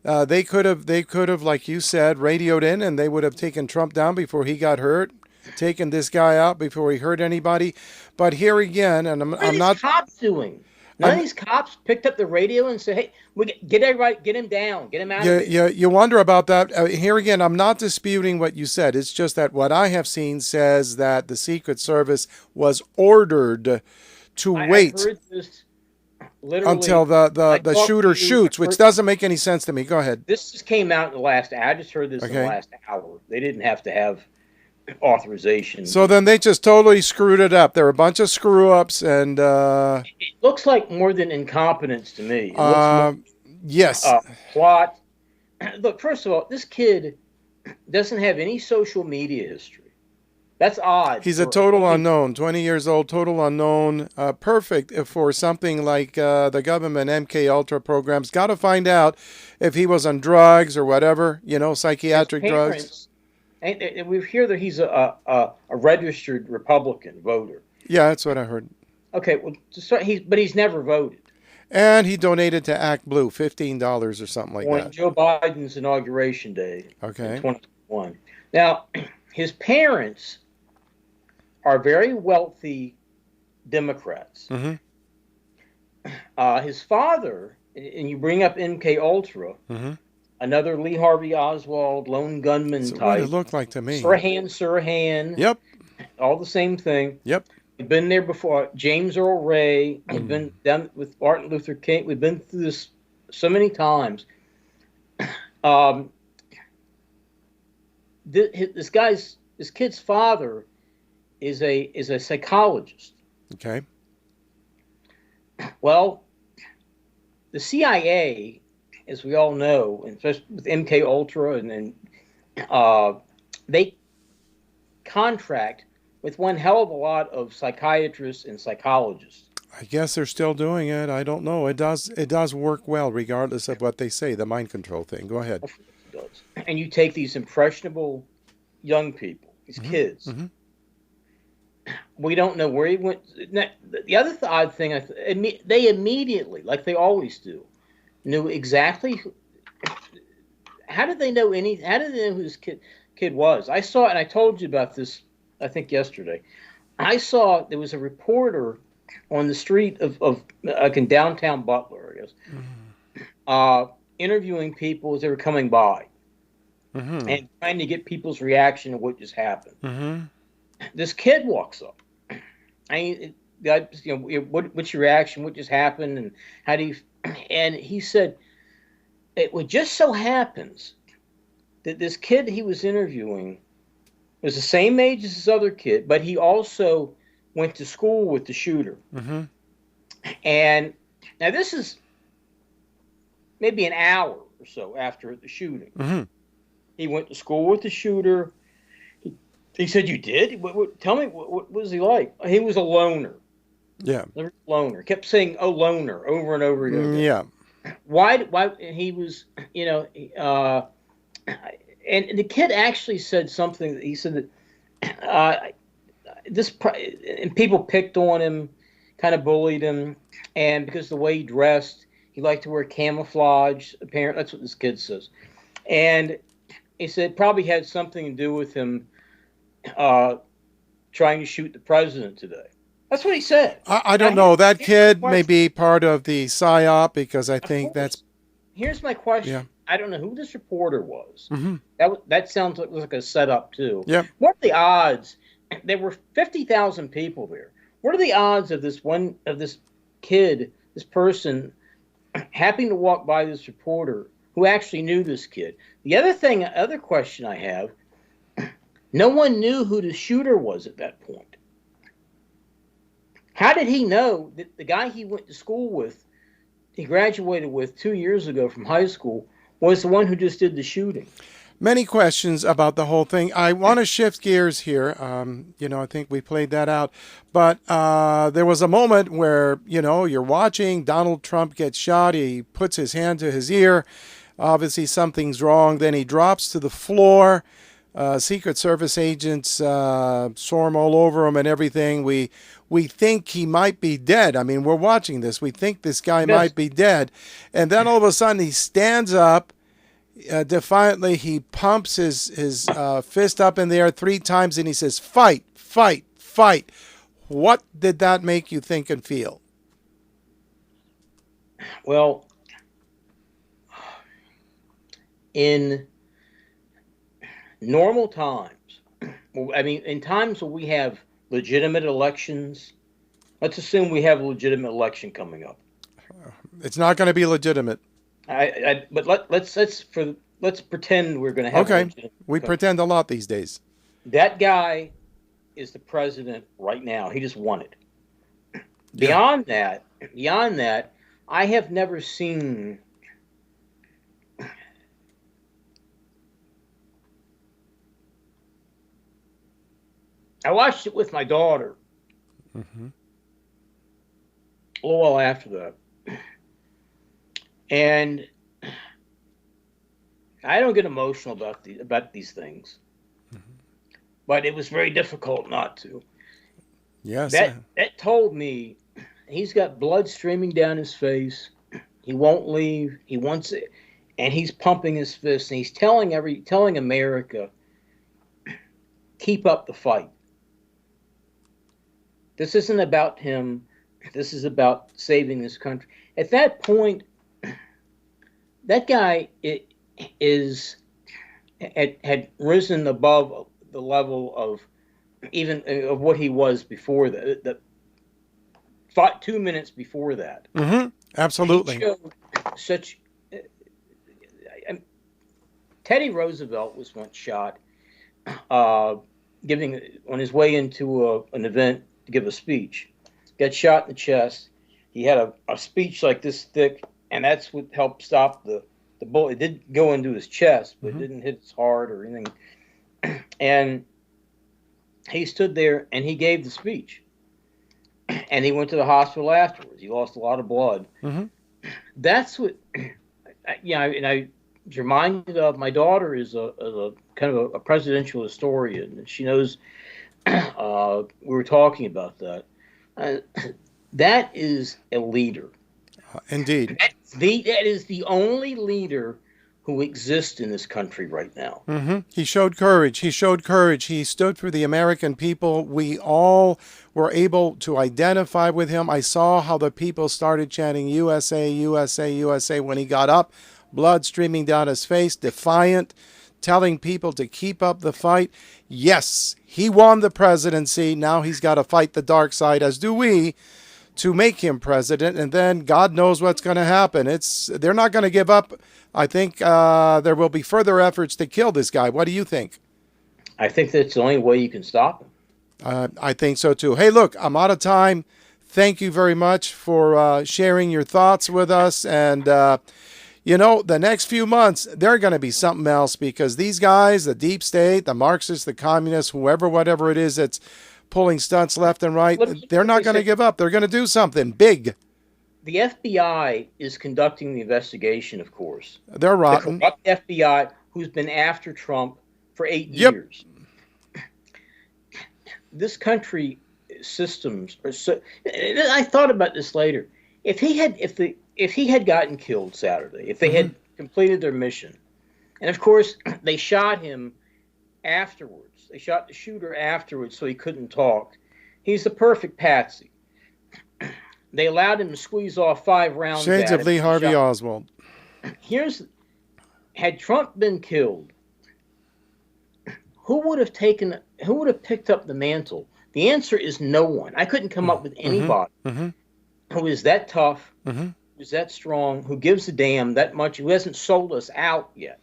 They could have, like you said, radioed in, and they would have taken Trump down before he got hurt, taken this guy out before he hurt anybody. But here again, and I'm not. Cops doing? None of these cops picked up the radio and said, "Hey, get him down, get him out of here." You wonder about that. Here again, I'm not disputing what you said. It's just that what I have seen says that the Secret Service was ordered to wait until the shooter shoots, which doesn't make any sense to me. Go ahead. This just came out in the last. I just heard this in the last hour. They didn't have to have authorization. So then they just totally screwed it up. They're a bunch of screw-ups, and it looks like more than incompetence to me. Yes. Plot. Look, first of all, this kid doesn't have any social media history. That's odd. He's a total unknown, 20 years old, total unknown. Perfect for something like the government MK Ultra programs. Got to find out if he was on drugs or whatever, psychiatric drugs. And we hear that he's a registered Republican voter. Yeah, that's what I heard. Okay, well, but he's never voted. And he donated to Act Blue, $15 or something like that. On Joe Biden's inauguration day, okay, in 2021. Now, his parents are very wealthy Democrats. Mm-hmm. His father, and you bring up MK Ultra. Mm-hmm. Another Lee Harvey Oswald lone gunman That's type. what it looked like to me. Sirhan. Yep. All the same thing. Yep. We've been there before. James Earl Ray. We've been done with Martin Luther King. We've been through this so many times. This kid's father is a psychologist. Okay. Well, the CIA, as we all know, and especially with MK Ultra, and they contract with one hell of a lot of psychiatrists and psychologists. I guess they're still doing it. I don't know. It does work well, regardless of what they say. The mind control thing. Go ahead. It does. And you take these impressionable young people, these kids. Mm-hmm. We don't know where he went. The other odd thing, they immediately, like they always do, knew exactly. How did they know How did they know who this kid was? I saw, and I told you about this, I think yesterday. I saw there was a reporter on the street of like in downtown Butler, I guess, interviewing people as they were coming by, and trying to get people's reaction to what just happened. Mm-hmm. This kid walks up. What's your reaction? What just happened? And how do you? And he said, it would just so happens that this kid he was interviewing was the same age as this other kid, but he also went to school with the shooter. Mm-hmm. And now this is maybe an hour or so after the shooting. Mm-hmm. He went to school with the shooter. He said, "You did? Tell me, what was he like?" He was a loner. Yeah. Loner. Kept saying, "Oh, loner," over and over again. Yeah. Why he was, and the kid actually said something. He said that and people picked on him, kind of bullied him, and because of the way he dressed, he liked to wear camouflage. Apparently, that's what this kid says. And he said it probably had something to do with him trying to shoot the president today. That's what he said. I don't know. That kid may be part of the PSYOP, because I think that's... Here's my question. Yeah. I don't know who this reporter was. Mm-hmm. That sounds like a setup, too. Yep. What are the odds? There were 50,000 people there. What are the odds of this kid, this person, happening to walk by this reporter who actually knew this kid? The other question I have, No one knew who the shooter was at that point. How did he know that the guy he went to school with, he graduated with 2 years ago from high school, was the one who just did the shooting? Many questions about the whole thing. I want to shift gears here. I think we played that out. But there was a moment where, you're watching Donald Trump get shot. He puts his hand to his ear. Obviously, something's wrong. Then he drops to the floor. Secret Service agents swarm all over him and everything. We think he might be dead. I mean, we're watching this. We think this guy might be dead. And then all of a sudden he stands up. Defiantly, he pumps his fist up in the air 3 times and he says, "Fight, fight, fight." What did that make you think and feel? Well, in normal times, in times where we have legitimate elections, let's assume we have a legitimate election coming up. It's not going to be legitimate. But let's pretend we're going to have. Okay, we pretend a lot these days. That guy is the president right now. He just won it. Beyond that, I have never seen. I watched it with my daughter. Mm-hmm. A little while after that. And I don't get emotional about these things, but it was very difficult not to. Yes, that told me he's got blood streaming down his face. He won't leave. He wants it, and he's pumping his fist, and he's telling America, keep up the fight. This isn't about him. This is about saving this country. At that point, that guy had risen above the level of even of what he was before the 2 minutes before that. Mm-hmm. Absolutely. He showed such. Teddy Roosevelt was once shot, on his way into an event to give a speech. Got shot in the chest. He had a speech like this thick. And that's what helped stop the bullet. It did go into his chest, but it didn't hit his heart or anything. And he stood there and he gave the speech. And he went to the hospital afterwards. He lost a lot of blood. Mm-hmm. That's what, and I was reminded of. My daughter is a kind of a presidential historian. And she knows, we were talking about that. That is a leader. Indeed. That is the only leader who exists in this country right now. Mm-hmm. He showed courage. He stood for the American people. We all were able to identify with him. I saw how the people started chanting USA, USA, USA when he got up, blood streaming down his face, defiant, telling people to keep up the fight. Yes, he won the presidency. Now he's got to fight the dark side, as do we, to make him president, and then God knows what's going to happen. They're not going to give up. I think there will be further efforts to kill this guy. What do you think? I think that's the only way you can stop him. I think so too. Hey, look, I'm out of time. Thank you very much for sharing your thoughts with us. And, the next few months, they're going to be something else because these guys, the deep state, the Marxists, the communists, whatever it is that's pulling stunts left and right, they're not going to give up. They're going to do something big. The FBI is conducting the investigation, of course. They're rotten. The corrupt FBI who's been after Trump for 8 years. This country systems are so. I thought about this later. If he had gotten killed Saturday, if they had completed their mission, and of course they shot him afterwards. They shot the shooter afterwards so he couldn't talk. He's the perfect patsy. They allowed him to squeeze off 5 rounds. Shades of Lee Harvey Oswald. Had Trump been killed, who would have picked up the mantle? The answer is no one. I couldn't come up with anybody who is that tough, who's that strong, who gives a damn that much, who hasn't sold us out yet.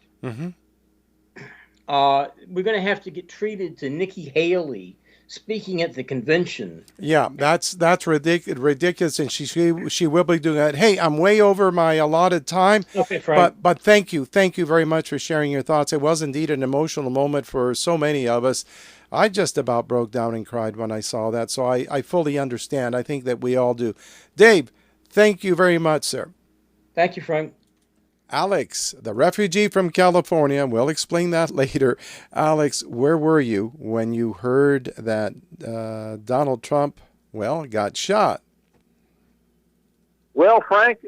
we're going to have to get treated to Nikki Haley speaking at the convention. Yeah, that's ridiculous, and she will be doing that. Hey, I'm way over my allotted time, Okay, Frank. but thank you very much for sharing your thoughts. It was indeed an emotional moment for so many of us. I just about broke down and cried when I saw that, so I fully understand. I think that we all do. Dave, thank you very much, sir. Thank you, Frank. Alex, the refugee from California, we'll explain that later. Alex, where were you when you heard that Donald Trump, got shot? Well, Frank,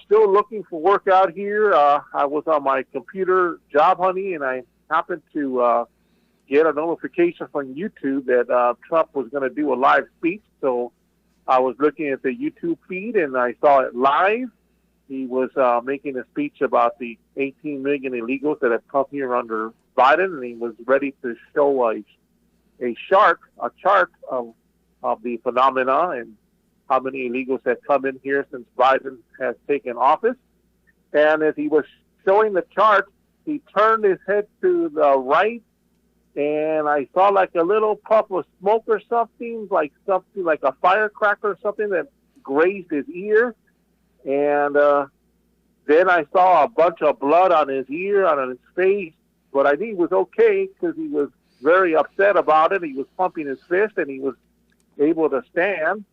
still looking for work out here. I was on my computer job hunting, and I happened to get a notification from YouTube that Trump was going to do a live speech. So I was looking at the YouTube feed, and I saw it live. He was making a speech about the 18 million illegals that have come here under Biden, and he was ready to show a chart of the phenomena and how many illegals have come in here since Biden has taken office. And as he was showing the chart, he turned his head to the right, and I saw like a little puff of smoke or something like a firecracker or something that grazed his ear. And then I saw a bunch of blood on his ear, on his face, but I knew he was okay because he was very upset about it. He was pumping his fist, and he was able to stand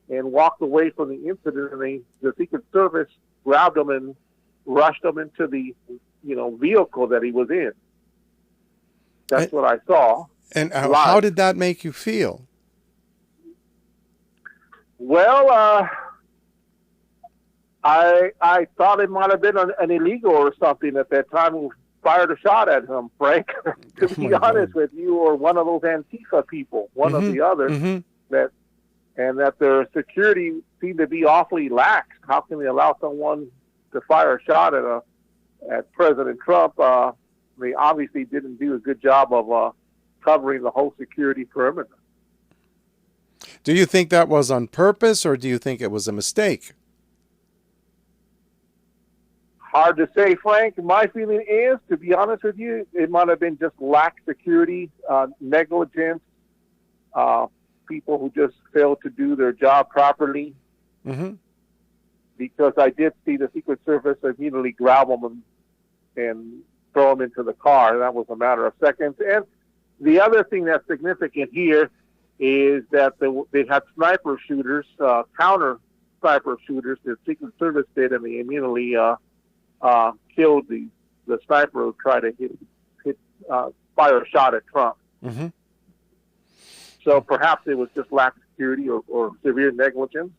and walked away from the incident. And the Secret Service grabbed him and rushed him into the vehicle that he was in. That's what I saw. And how did that make you feel? Well, I thought it might have been an illegal or something at that time who fired a shot at him, Frank. To be honest with you, or one of those Antifa people, one of the others, that their security seemed to be awfully lax. How can they allow someone to fire a shot at President Trump? They obviously didn't do a good job of covering the whole security perimeter. Do you think that was on purpose, or do you think it was a mistake? Hard to say, Frank. My feeling is, to be honest with you, it might have been just lax security, negligence, people who just failed to do their job properly. Because I did see the Secret Service immediately grab them and throw them into the car. And that was a matter of seconds. And the other thing that's significant here is that they had sniper shooters, counter sniper shooters. The Secret Service did, and they immediately killed the sniper who tried to fire a shot at Trump. So perhaps it was just lack of security or severe negligence.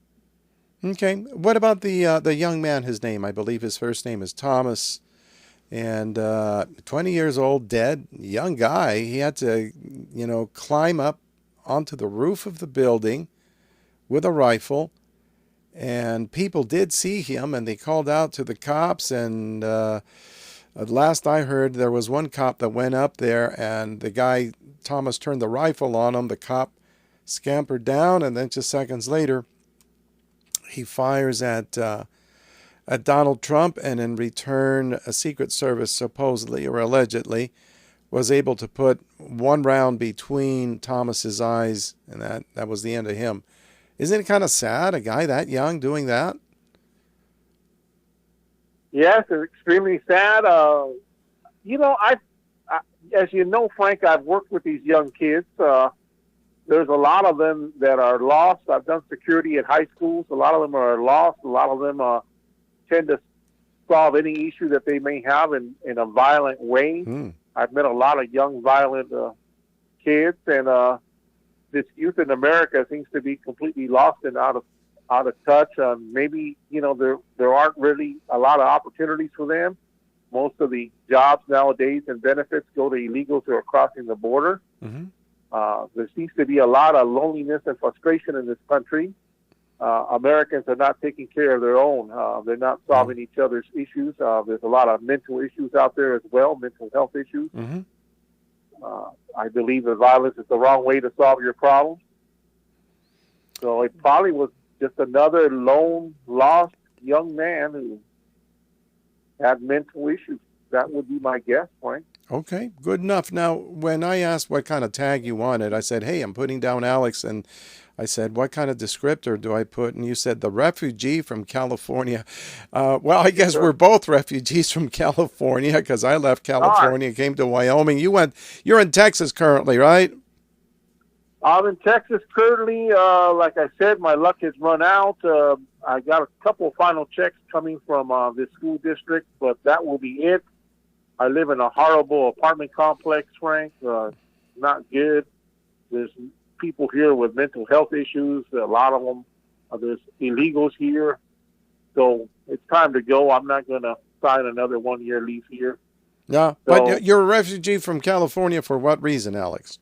Okay. What about the young man? His name, I believe his first name is Thomas, and 20 years old, dead, young guy. He had to, climb up onto the roof of the building with a rifle. And people did see him, and they called out to the cops. And last I heard, there was one cop that went up there, and the guy, Thomas, turned the rifle on him. The cop scampered down, and then just seconds later, he fires at Donald Trump. And in return, a Secret Service supposedly or allegedly was able to put one round between Thomas's eyes, and that was the end of him. Isn't it kind of sad, a guy that young doing that? Yes, it's extremely sad. As you know, Frank, I've worked with these young kids. There's a lot of them that are lost. I've done security at high schools. A lot of them are lost. A lot of them tend to solve any issue that they may have in a violent way. I've met a lot of young, violent kids, and this youth in America seems to be completely lost and out of touch. Maybe there aren't really a lot of opportunities for them. Most of the jobs nowadays and benefits go to illegals who are crossing the border. There seems to be a lot of loneliness and frustration in this country. Americans are not taking care of their own. They're not solving each other's issues. There's a lot of mental issues out there as well, mental health issues. I believe that violence is the wrong way to solve your problems. So it probably was just another lone, lost young man who had mental issues. That would be my guess, Frank. Okay, good enough. Now, when I asked what kind of tag you wanted, I said, hey, I'm putting down Alex. And I said, what kind of descriptor do I put? And you said, the refugee from California. Well, I guess we're both refugees from California because I left California, came to Wyoming. You're in Texas currently, right? I'm in Texas currently. Like I said, my luck has run out. I got a couple of final checks coming from the school district, but that will be it. I live in a horrible apartment complex, Frank. Not good. There's people here with mental health issues. A lot of them. There's illegals here. So it's time to go. I'm not going to sign another 1-year lease here. Yeah, So, but you're a refugee from California for what reason, Alex?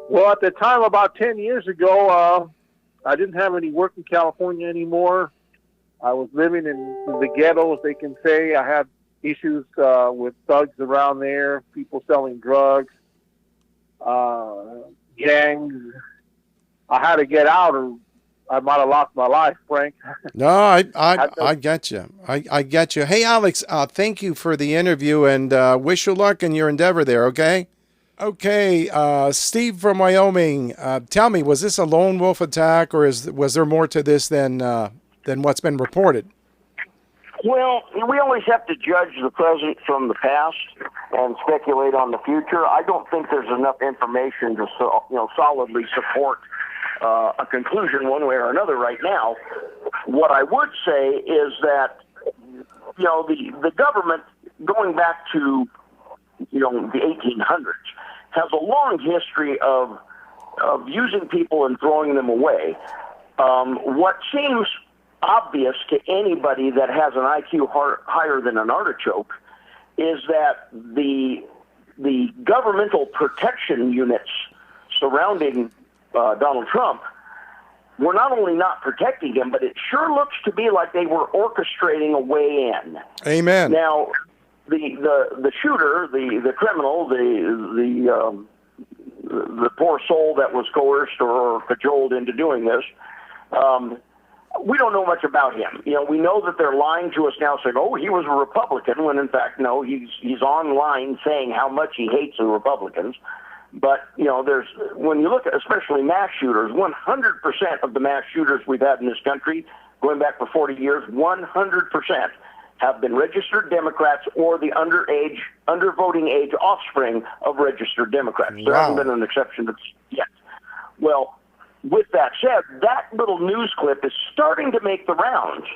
well, at the time, about 10 years ago, I didn't have any work in California anymore. I was living in the ghettos, they can say. I had issues with thugs around there, people selling drugs, gangs. I had to get out or I might have lost my life, Frank. No, I get you. I get you. Hey, Alex, thank you for the interview and wish you luck in your endeavor there, okay? Okay, Steve from Wyoming, tell me, was this a lone wolf attack or was there more to this than what's been reported? Well, we always have to judge the present from the past and speculate on the future. I don't think there's enough information to solidly support a conclusion one way or another right now. What I would say is that the government, going back to the 1800s, has a long history of using people and throwing them away. What seems obvious to anybody that has an IQ higher than an artichoke is that the governmental protection units surrounding Donald Trump were not only not protecting him, but it sure looks to be like they were orchestrating a way in. Amen. Now, the shooter, the criminal, the poor soul that was coerced or cajoled into doing this, we don't know much about him. We know that they're lying to us now, saying, "Oh, he was a Republican," when in fact, no, he's online saying how much he hates the Republicans. But when you look at especially mass shooters, 100% of the mass shooters we've had in this country, going back for 40 years, 100% have been registered Democrats or the under voting age offspring of registered Democrats. There hasn't been an exception yet. Well, with that said, that little news clip is starting to make the rounds.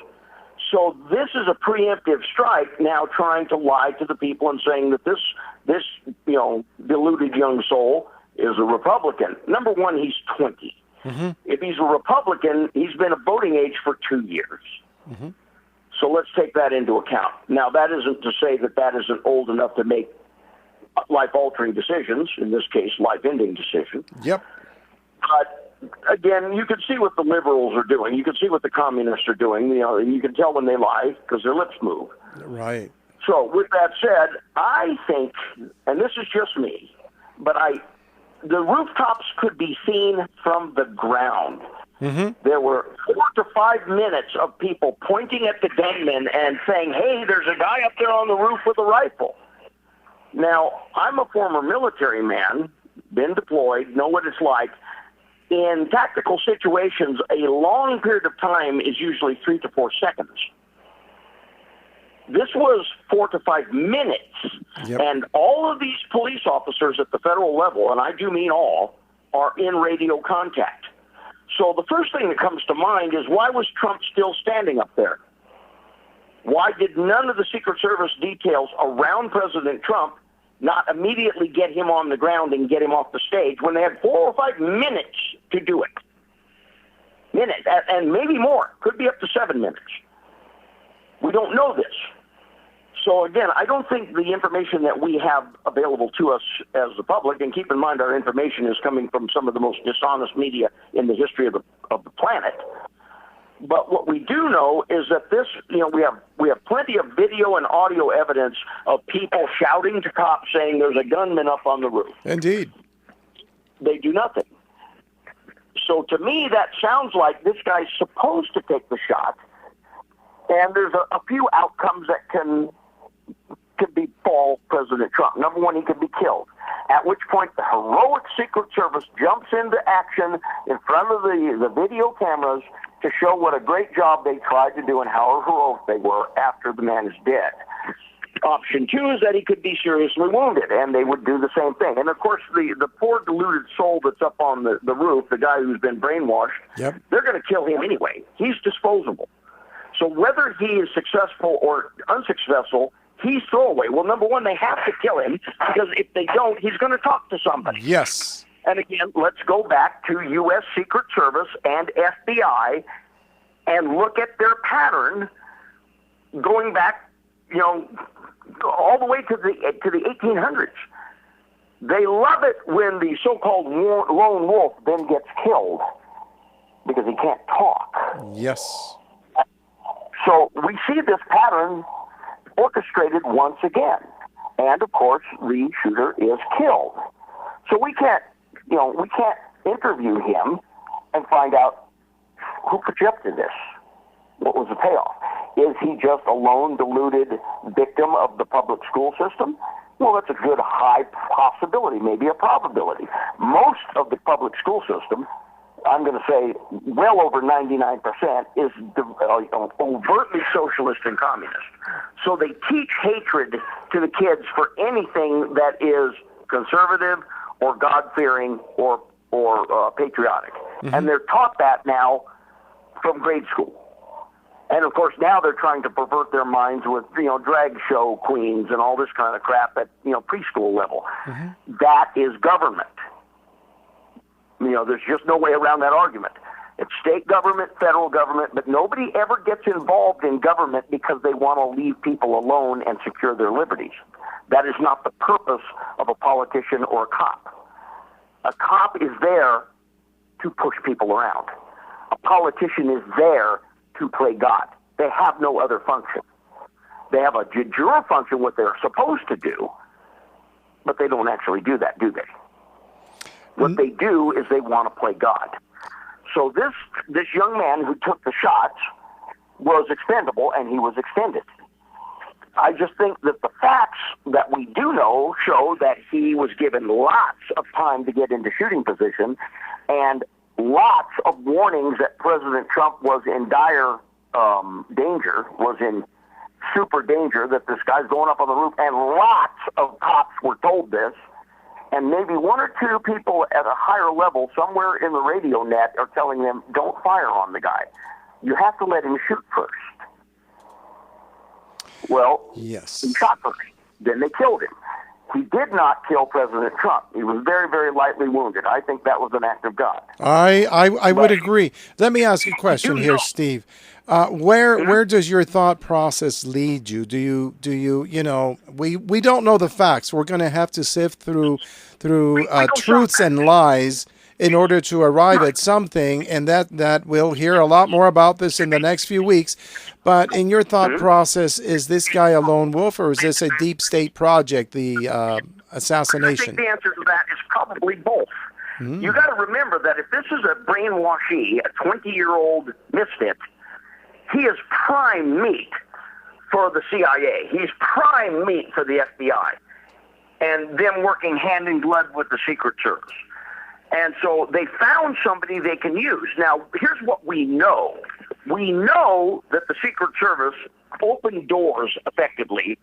So this is a preemptive strike now, trying to lie to the people and saying that this deluded young soul is a Republican. Number one, he's 20. Mm-hmm. If he's a Republican, he's been of voting age for 2 years. Mm-hmm. So let's take that into account. Now, that isn't to say that isn't old enough to make life-altering decisions, in this case, life-ending decisions. Yep. But again, you can see what the liberals are doing. You can see what the communists are doing. And you can tell when they lie because their lips move. Right. So with that said, I think, and this is just me, but the rooftops could be seen from the ground. Mm-hmm. There were 4 to 5 minutes of people pointing at the gunmen and saying, "Hey, there's a guy up there on the roof with a rifle." Now, I'm a former military man, been deployed, know what it's like. In tactical situations, a long period of time is usually 3 to 4 seconds. This was 4 to 5 minutes. Yep. And all of these police officers at the federal level, and I do mean all, are in radio contact. So the first thing that comes to mind is, why was Trump still standing up there? Why did none of the Secret Service details around President Trump not immediately get him on the ground and get him off the stage when they had 4 or 5 minutes to do it? Minutes, and maybe more. Could be up to 7 minutes. We don't know this. So again, I don't think the information that we have available to us as the public, and keep in mind our information is coming from some of the most dishonest media in the history of the planet. But what we do know is that this, we have plenty of video and audio evidence of people shouting to cops saying there's a gunman up on the roof. Indeed. They do nothing. So to me, that sounds like this guy's supposed to take the shot, and there's a few outcomes that can could befall President Trump. Number one, he could be killed. At which point, the heroic Secret Service jumps into action in front of the video cameras to show what a great job they tried to do and how heroic they were after the man is dead. Option two is that he could be seriously wounded, and they would do the same thing. And, of course, the poor deluded soul that's up on the roof, the guy who's been brainwashed, they're going to kill him anyway. He's disposable. So whether he is successful or unsuccessful, he's throwaway. Well, number one, they have to kill him, because if they don't, he's going to talk to somebody. Yes. And again, let's go back to U.S. Secret Service and FBI and look at their pattern going back, all the way to the 1800s. They love it when the so-called lone wolf then gets killed because he can't talk. Yes. So we see this pattern orchestrated once again. And, of course, the shooter is killed. So we can't interview him and find out who projected this. What was the payoff? Is he just a lone, deluded victim of the public school system? Well, that's a good high possibility, maybe a probability. Most of the public school system, I'm going to say well over 99%, is overtly socialist and communist. So they teach hatred to the kids for anything that is conservative or God-fearing or patriotic. Mm-hmm. And they're taught that now from grade school. And, of course, now they're trying to pervert their minds with, drag show queens and all this kind of crap at, preschool level. Mm-hmm. That is government. There's just no way around that argument. It's state government, federal government, but nobody ever gets involved in government because they want to leave people alone and secure their liberties. That is not the purpose of a politician or a cop. A cop is there to push people around. A politician is there to play God. They have no other function. They have a juror function, what they're supposed to do, but they don't actually do that, do they? What they do is they want to play God. So this young man who took the shots was expendable, and he was extended. I just think that the facts that we do know show that he was given lots of time to get into shooting position, and lots of warnings that President Trump was in dire danger, was in super danger, that this guy's going up on the roof, and lots of cops were told this, and maybe one or two people at a higher level somewhere in the radio net are telling them, don't fire on the guy. You have to let him shoot first. Well, yes. He shot first. Then they killed him. He did not kill President Trump. He was very, very lightly wounded. I think that was an act of God. I would agree. Let me ask you a question here, Steve. Where does your thought process lead you? Do you we don't know the facts. We're going to have to sift through truths and lies in order to arrive at something, and that we'll hear a lot more about this in the next few weeks. But in your thought process, is this guy a lone wolf, or is this a deep state project, the assassination? I think the answer to that is probably both. Mm. You got to remember that if this is a brainwashee, a 20-year-old misfit, he is prime meat for the CIA. He's prime meat for the FBI, and them working hand in glove with the Secret Service. And so they found somebody they can use. Now, here's what we know. We know that the Secret Service opened doors effectively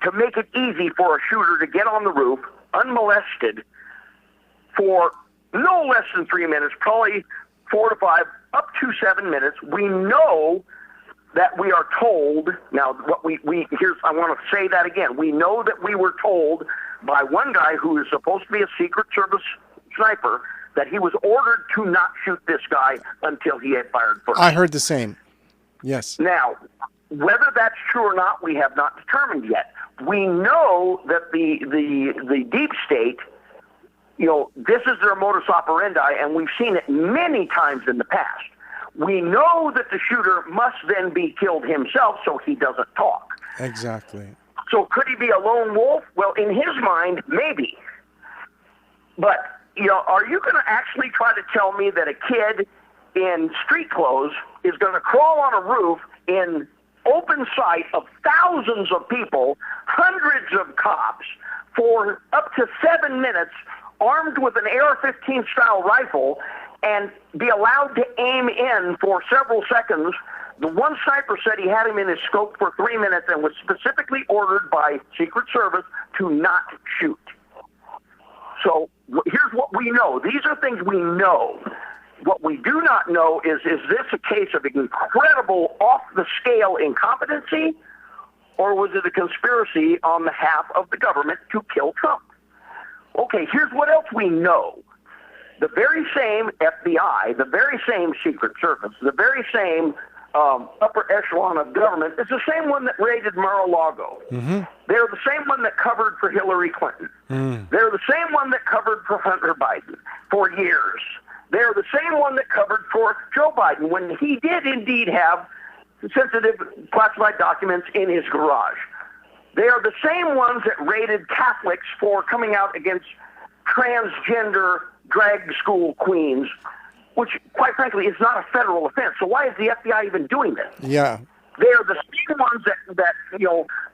to make it easy for a shooter to get on the roof unmolested for no less than 3 minutes, probably 4 to 5, up to 7 minutes. We know that we are told, now what I want to say that again. We know that we were told by one guy who is supposed to be a Secret Service sniper that he was ordered to not shoot this guy until he had fired first. I heard the same. Yes. Now, whether that's true or not, we have not determined yet. We know that the deep state, this is their modus operandi, and we've seen it many times in the past. We know that the shooter must then be killed himself so he doesn't talk. Exactly. So could he be a lone wolf? Well, in his mind, maybe. But, are you going to actually try to tell me that a kid in street clothes is going to crawl on a roof in open sight of thousands of people, hundreds of cops, for up to 7 minutes, armed with an AR-15 style rifle, and be allowed to aim in for several seconds. The one sniper said he had him in his scope for 3 minutes and was specifically ordered by Secret Service to not shoot. So here's what we know. These are things we know. What we do not know is this a case of incredible off-the-scale incompetency, or was it a conspiracy on behalf of the government to kill Trump? Okay, here's what else we know. The very same FBI, the very same Secret Service, the very same upper echelon of government is the same one that raided Mar-a-Lago. Mm-hmm. They're the same one that covered for Hillary Clinton. They're the same one that covered for Hunter Biden for years. They're the same one that covered for Joe Biden when he did indeed have sensitive classified documents in his garage. They are the same ones that raided Catholics for coming out against transgender drag school queens, which, quite frankly, is not a federal offense. So why is the FBI even doing this? Yeah. They are the same ones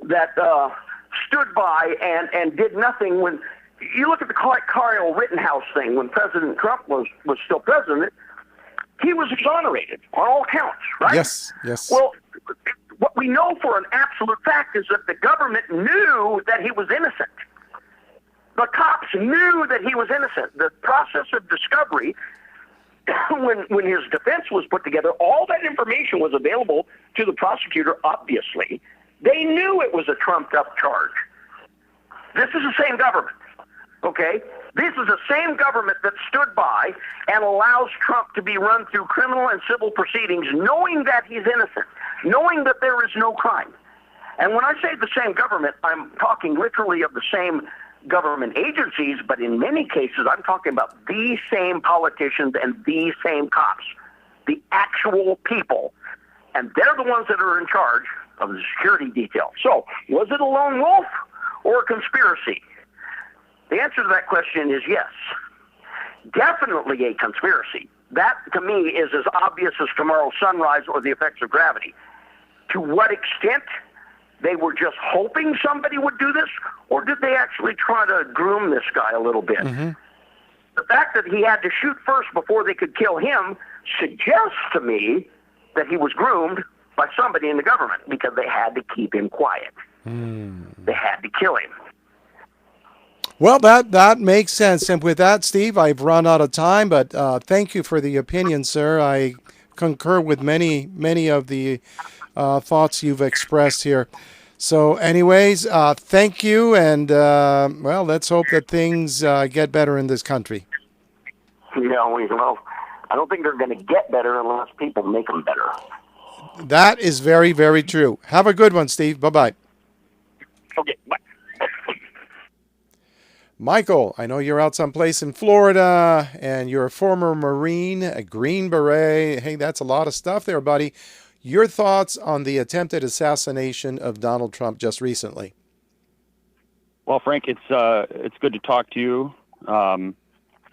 that stood by and did nothing when you look at the Kyle Rittenhouse thing. When President Trump was still president, he was exonerated on all counts, right? Yes. Yes. Well, what we know for an absolute fact is that the government knew that he was innocent. The cops knew that he was innocent. The process of discovery, when his defense was put together, all that information was available to the prosecutor, obviously. They knew it was a trumped-up charge. This is the same government, okay? This is the same government that stood by and allows Trump to be run through criminal and civil proceedings, knowing that he's innocent, knowing that there is no crime. And when I say the same government, I'm talking literally of the same government agencies, but in many cases, I'm talking about the same politicians and the same cops, the actual people. And they're the ones that are in charge of the security detail. So, was it a lone wolf or a conspiracy? The answer to that question is yes. Definitely a conspiracy. That, to me, is as obvious as tomorrow's sunrise or the effects of gravity. To what extent they were just hoping somebody would do this, or did they actually try to groom this guy a little bit? Mm-hmm. The fact that he had to shoot first before they could kill him suggests to me that he was groomed by somebody in the government because they had to keep him quiet. They had to kill him. Well, that makes sense. And with that, Steve, I've run out of time, but thank you for the opinion, sir. I concur with many of the thoughts you've expressed here. So anyways, thank you, and well, let's hope that things get better in this country. Yeah, well, I don't think they're going to get better unless people make them better. That is very, very true. Have a good one, Steve. Bye-bye. Okay, bye. Michael, I know you're out someplace in Florida, and you're a former Marine, a Green Beret. Hey, that's a lot of stuff there, buddy. Your thoughts on the attempted assassination of Donald Trump just recently? Well, Frank, it's good to talk to you.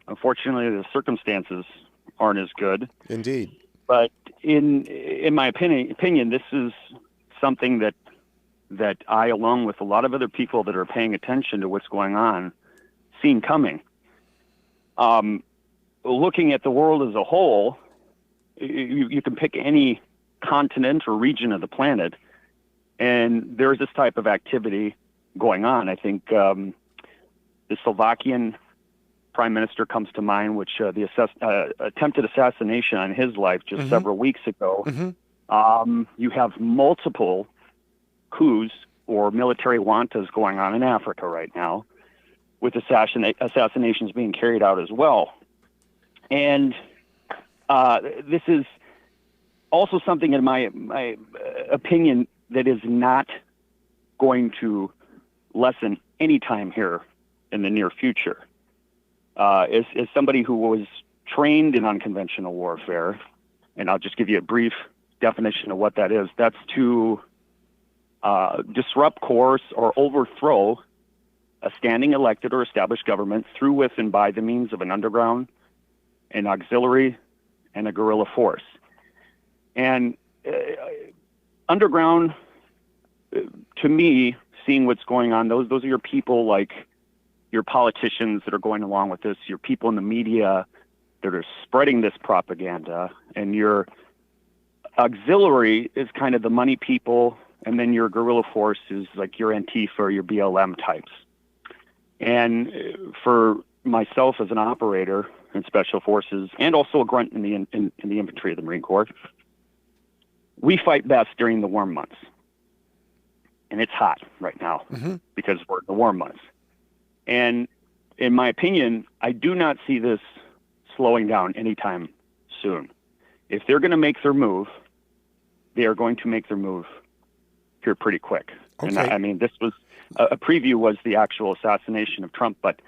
Unfortunately, the circumstances aren't as good. Indeed. But in my opinion, this is something that I, along with a lot of other people that are paying attention to what's going on, seen coming. Looking at the world as a whole, you can pick any continent or region of the planet, and there's this type of activity going on. I think the Slovakian prime minister comes to mind, which the attempted assassination on his life just several weeks ago. You have multiple coups or military juntas going on in Africa right now, with assassinations being carried out as well. And this is also something, in my opinion, that is not going to lessen any time here in the near future. As somebody who was trained in unconventional warfare, and I'll just give you a brief definition of what that is, that's to disrupt, coerce, or overthrow a standing elected or established government through, with, and by the means of an underground, an auxiliary, and a guerrilla force. And underground, to me, seeing what's going on, those are your people, like your politicians that are going along with this, your people in the media that are spreading this propaganda, and your auxiliary is kind of the money people, and then your guerrilla force is like your Antifa or your BLM types. And for myself as an operator in Special Forces, and also a grunt in the infantry of the Marine Corps, we fight best during the warm months. And it's hot right now because we're in the warm months. And in my opinion, I do not see this slowing down anytime soon. If they're going to make their move, they are going to make their move here pretty quick. Okay. And I mean, this was a preview was the actual assassination of Trump, but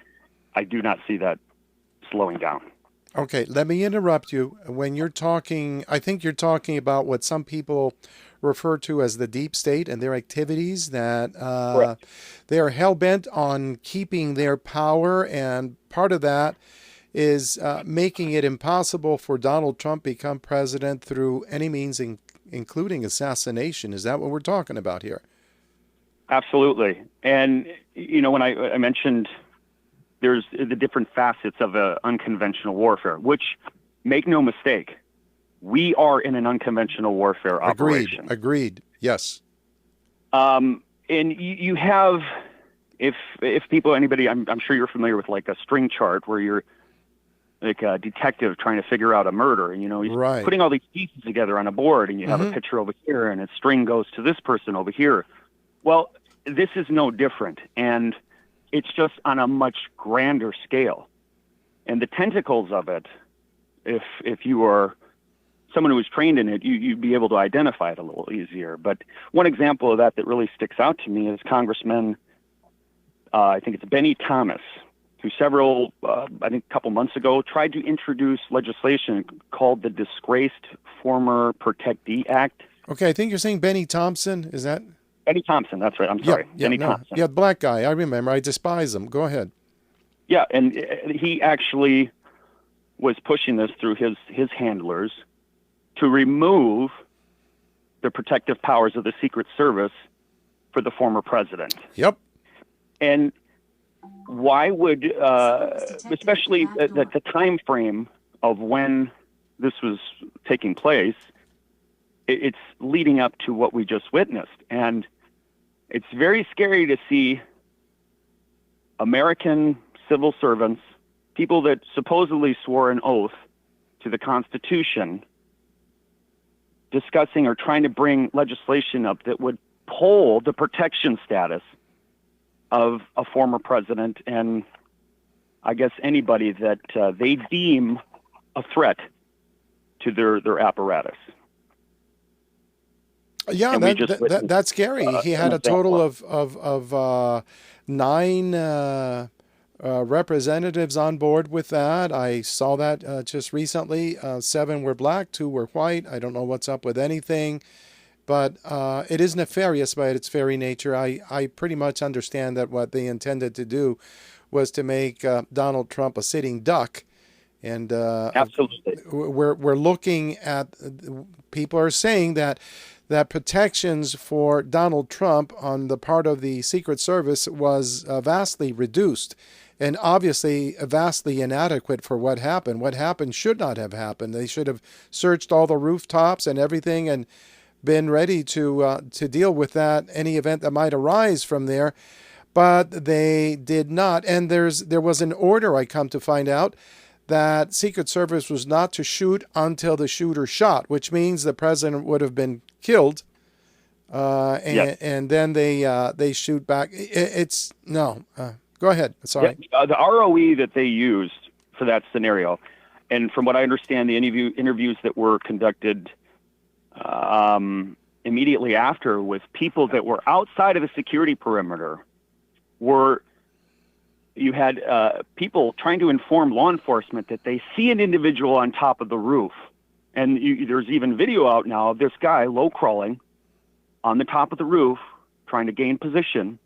I do not see that slowing down. Okay, let me interrupt you. When you're talking, I think you're talking about what some people refer to as the deep state and their activities, that they are hell-bent on keeping their power, and part of that is making it impossible for Donald Trump to become president through any means, including assassination. Is that what we're talking about here? Absolutely. And, you know, when I mentioned there's the different facets of unconventional warfare, which, make no mistake, we are in an unconventional warfare operation. Agreed. Yes. And you have, if people, anybody, I'm sure you're familiar with like a string chart where you're like a detective trying to figure out a murder, and, you know, he's putting all these pieces together on a board, and you have a picture over here, and a string goes to this person over here. Well, this is no different, and it's just on a much grander scale. And the tentacles of it, if you are someone who was trained in it, you'd be able to identify it a little easier. But one example of that really sticks out to me is Congressman, I think it's Benny Thomas, who I think a couple months ago, tried to introduce legislation called the Disgraced Former Protectee Act. Okay, I think you're saying Benny Thompson, is that? Benny Thompson, that's right. I'm sorry. Benny Thompson. Yeah, black guy. I remember. I despise him. Go ahead. Yeah, and he actually was pushing this through his handlers to remove the protective powers of the Secret Service for the former president. Yep. And why would, especially the time frame of when this was taking place, it's leading up to what we just witnessed. And it's very scary to see American civil servants, people that supposedly swore an oath to the Constitution, discussing or trying to bring legislation up that would pull the protection status of a former president and, I guess, anybody that they deem a threat to their apparatus. Yeah, that's scary. He had a total of 9 representatives on board with that. I saw that just recently. 7 were black, 2 were white. I don't know what's up with anything, but it is nefarious by its very nature. I pretty much understand that what they intended to do was to make Donald Trump a sitting duck. And absolutely, we're looking at, people are saying that protections for Donald Trump on the part of the Secret Service was vastly reduced, and obviously vastly inadequate for what happened. What happened should not have happened. They should have searched all the rooftops and everything and been ready to deal with that, any event that might arise from there. But they did not. And there was an order, I come to find out, that Secret Service was not to shoot until the shooter shot, which means the president would have been killed, and then they shoot back. Go ahead. Sorry. Yeah, the ROE that they used for that scenario, and from what I understand, the interviews that were conducted immediately after with people that were outside of the security perimeter you had people trying to inform law enforcement that they see an individual on top of the roof. And there's even video out now of this guy low crawling on the top of the roof, trying to gain position,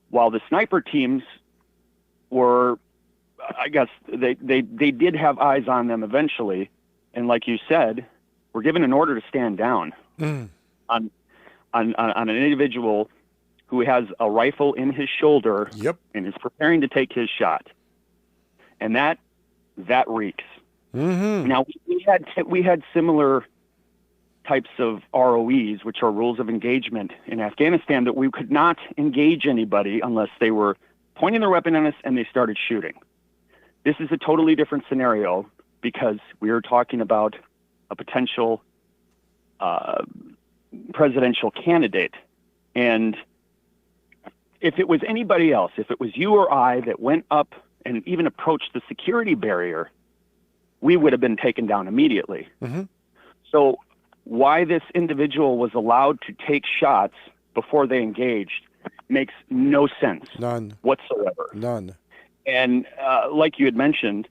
while the sniper teams were, I guess, they did have eyes on them eventually. And like you said, were given an order to stand down. on an individual who has a rifle in his shoulder and is preparing to take his shot. And that reeks. Mm-hmm. Now, we had similar types of ROEs, which are rules of engagement in Afghanistan, that we could not engage anybody unless they were pointing their weapon at us and they started shooting. This is a totally different scenario because we are talking about a potential presidential candidate. And if it was anybody else, if it was you or I that went up and even approached the security barrier, we would have been taken down immediately. Mm-hmm. So why this individual was allowed to take shots before they engaged makes no sense. None. Whatsoever. None. And like you had mentioned,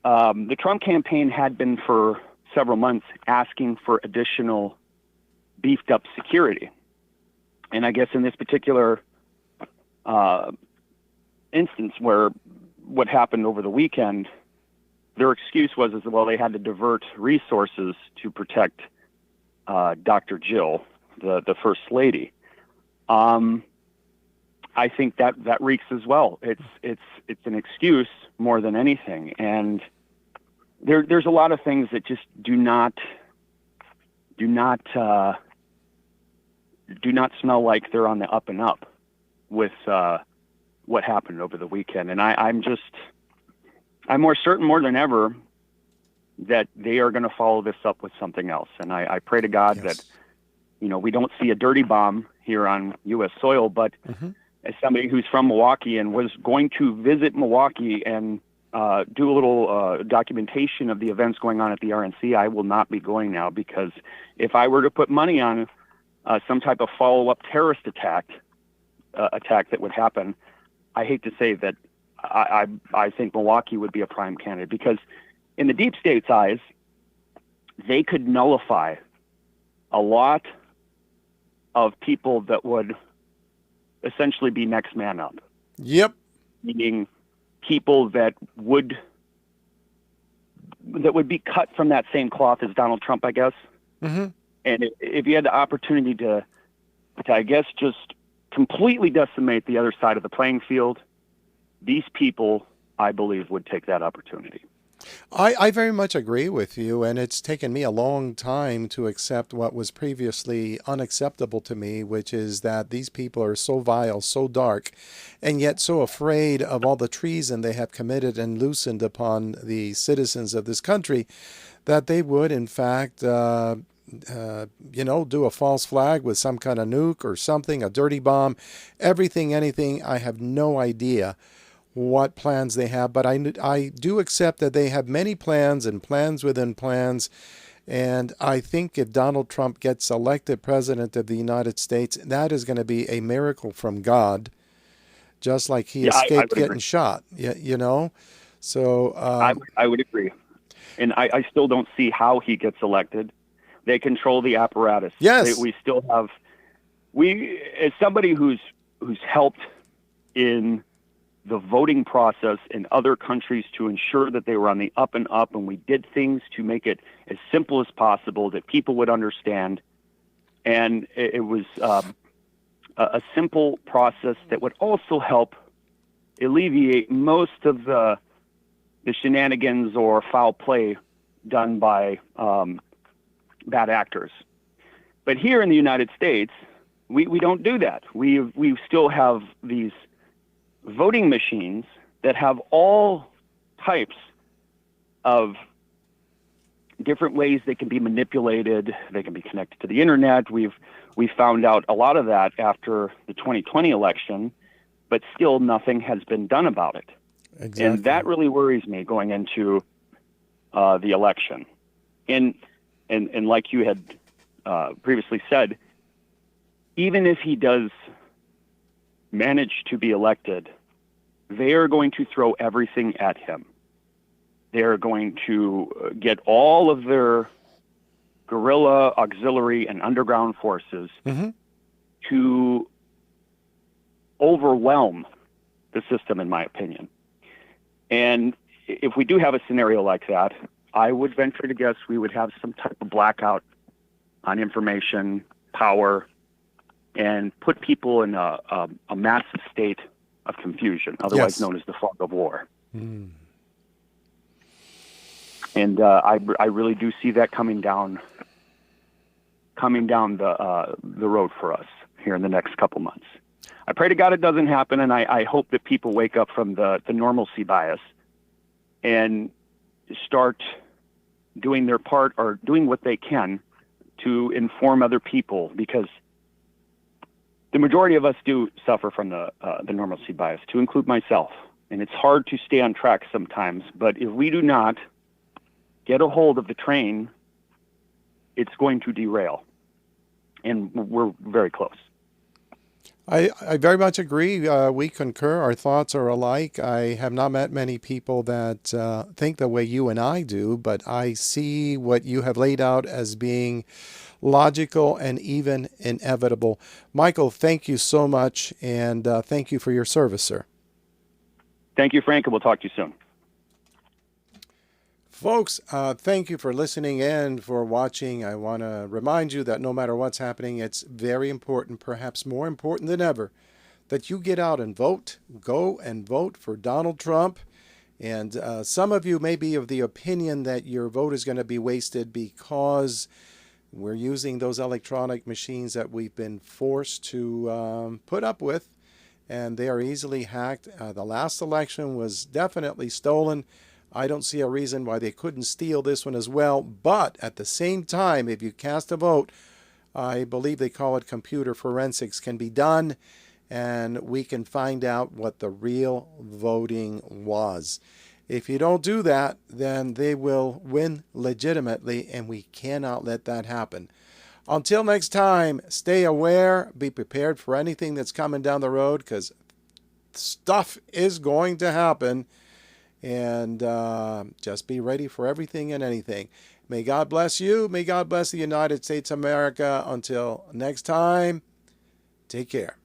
the Trump campaign had been for several months asking for additional beefed up security. And I guess in this particular instance where what happened over the weekend, their excuse was, well, they had to divert resources to protect Dr. Jill, the First Lady. I think that reeks as well. It's an excuse more than anything. And there's a lot of things that just do not smell like they're on the up and up with what happened over the weekend. And I'm more certain more than ever that they are going to follow this up with something else. And I pray to God that, we don't see a dirty bomb here on U.S. soil, but as somebody who's from Milwaukee and was going to visit Milwaukee and do a little documentation of the events going on at the RNC, I will not be going now, because if I were to put money on some type of follow-up terrorist attack that would happen, I hate to say that I think Milwaukee would be a prime candidate, because in the deep state's eyes, they could nullify a lot of people that would essentially be next man up. Yep. Meaning people that would be cut from that same cloth as Donald Trump, I guess. Mm-hmm. And if you had the opportunity to, I guess, just completely decimate the other side of the playing field, these people, I believe, would take that opportunity. I very much agree with you, and it's taken me a long time to accept what was previously unacceptable to me, which is that these people are so vile, so dark, and yet so afraid of all the treason they have committed and loosened upon the citizens of this country that they would, in fact, do a false flag with some kind of nuke or something, a dirty bomb, everything, anything. I have no idea what plans they have, but I do accept that they have many plans and plans within plans. And I think if Donald Trump gets elected president of the United States, that is going to be a miracle from God, just like he escaped getting shot. So I would agree. And I still don't see how he gets elected. They control the apparatus. Yes. We still have, as somebody who's helped in the voting process in other countries to ensure that they were on the up and up, and we did things to make it as simple as possible that people would understand. And it was a simple process that would also help alleviate most of the shenanigans or foul play done by bad actors. But here in the United States, we don't do that. We still have these voting machines that have all types of different ways they can be manipulated. They can be connected to the internet. We found out a lot of that after the 2020 election, but still nothing has been done about it. Exactly. And that really worries me going into the election. And like you had previously said, even if he does manage to be elected, they are going to throw everything at him. They are going to get all of their guerrilla, auxiliary, and underground forces to overwhelm the system, in my opinion. And if we do have a scenario like that, I would venture to guess we would have some type of blackout on information, power, and put people in a massive state of confusion, otherwise known as the fog of war. Mm. And I really do see that coming down the road for us here in the next couple months. I pray to God it doesn't happen, and I hope that people wake up from the normalcy bias and start doing their part or doing what they can to inform other people, because the majority of us do suffer from the normalcy bias, to include myself. And it's hard to stay on track sometimes, but if we do not get a hold of the train, it's going to derail. And we're very close. I very much agree. We concur. Our thoughts are alike. I have not met many people that think the way you and I do, but I see what you have laid out as being logical and even inevitable. Michael, thank you so much, and thank you for your service, sir. Thank you, Frank, and we'll talk to you soon. Folks, thank you for listening and for watching. I want to remind you that no matter what's happening, it's very important, perhaps more important than ever, that you get out and vote. Go and vote for Donald Trump. And some of you may be of the opinion that your vote is going to be wasted because we're using those electronic machines that we've been forced to put up with, and they are easily hacked. The last election was definitely stolen. I don't see a reason why they couldn't steal this one as well. But at the same time, if you cast a vote, I believe they call it computer forensics, can be done, and we can find out what the real voting was. If you don't do that, then they will win legitimately, and we cannot let that happen. Until next time, stay aware, be prepared for anything that's coming down the road, because stuff is going to happen. And just be ready for everything and anything. May God bless you. May God bless the United States of America. Until next time, take care.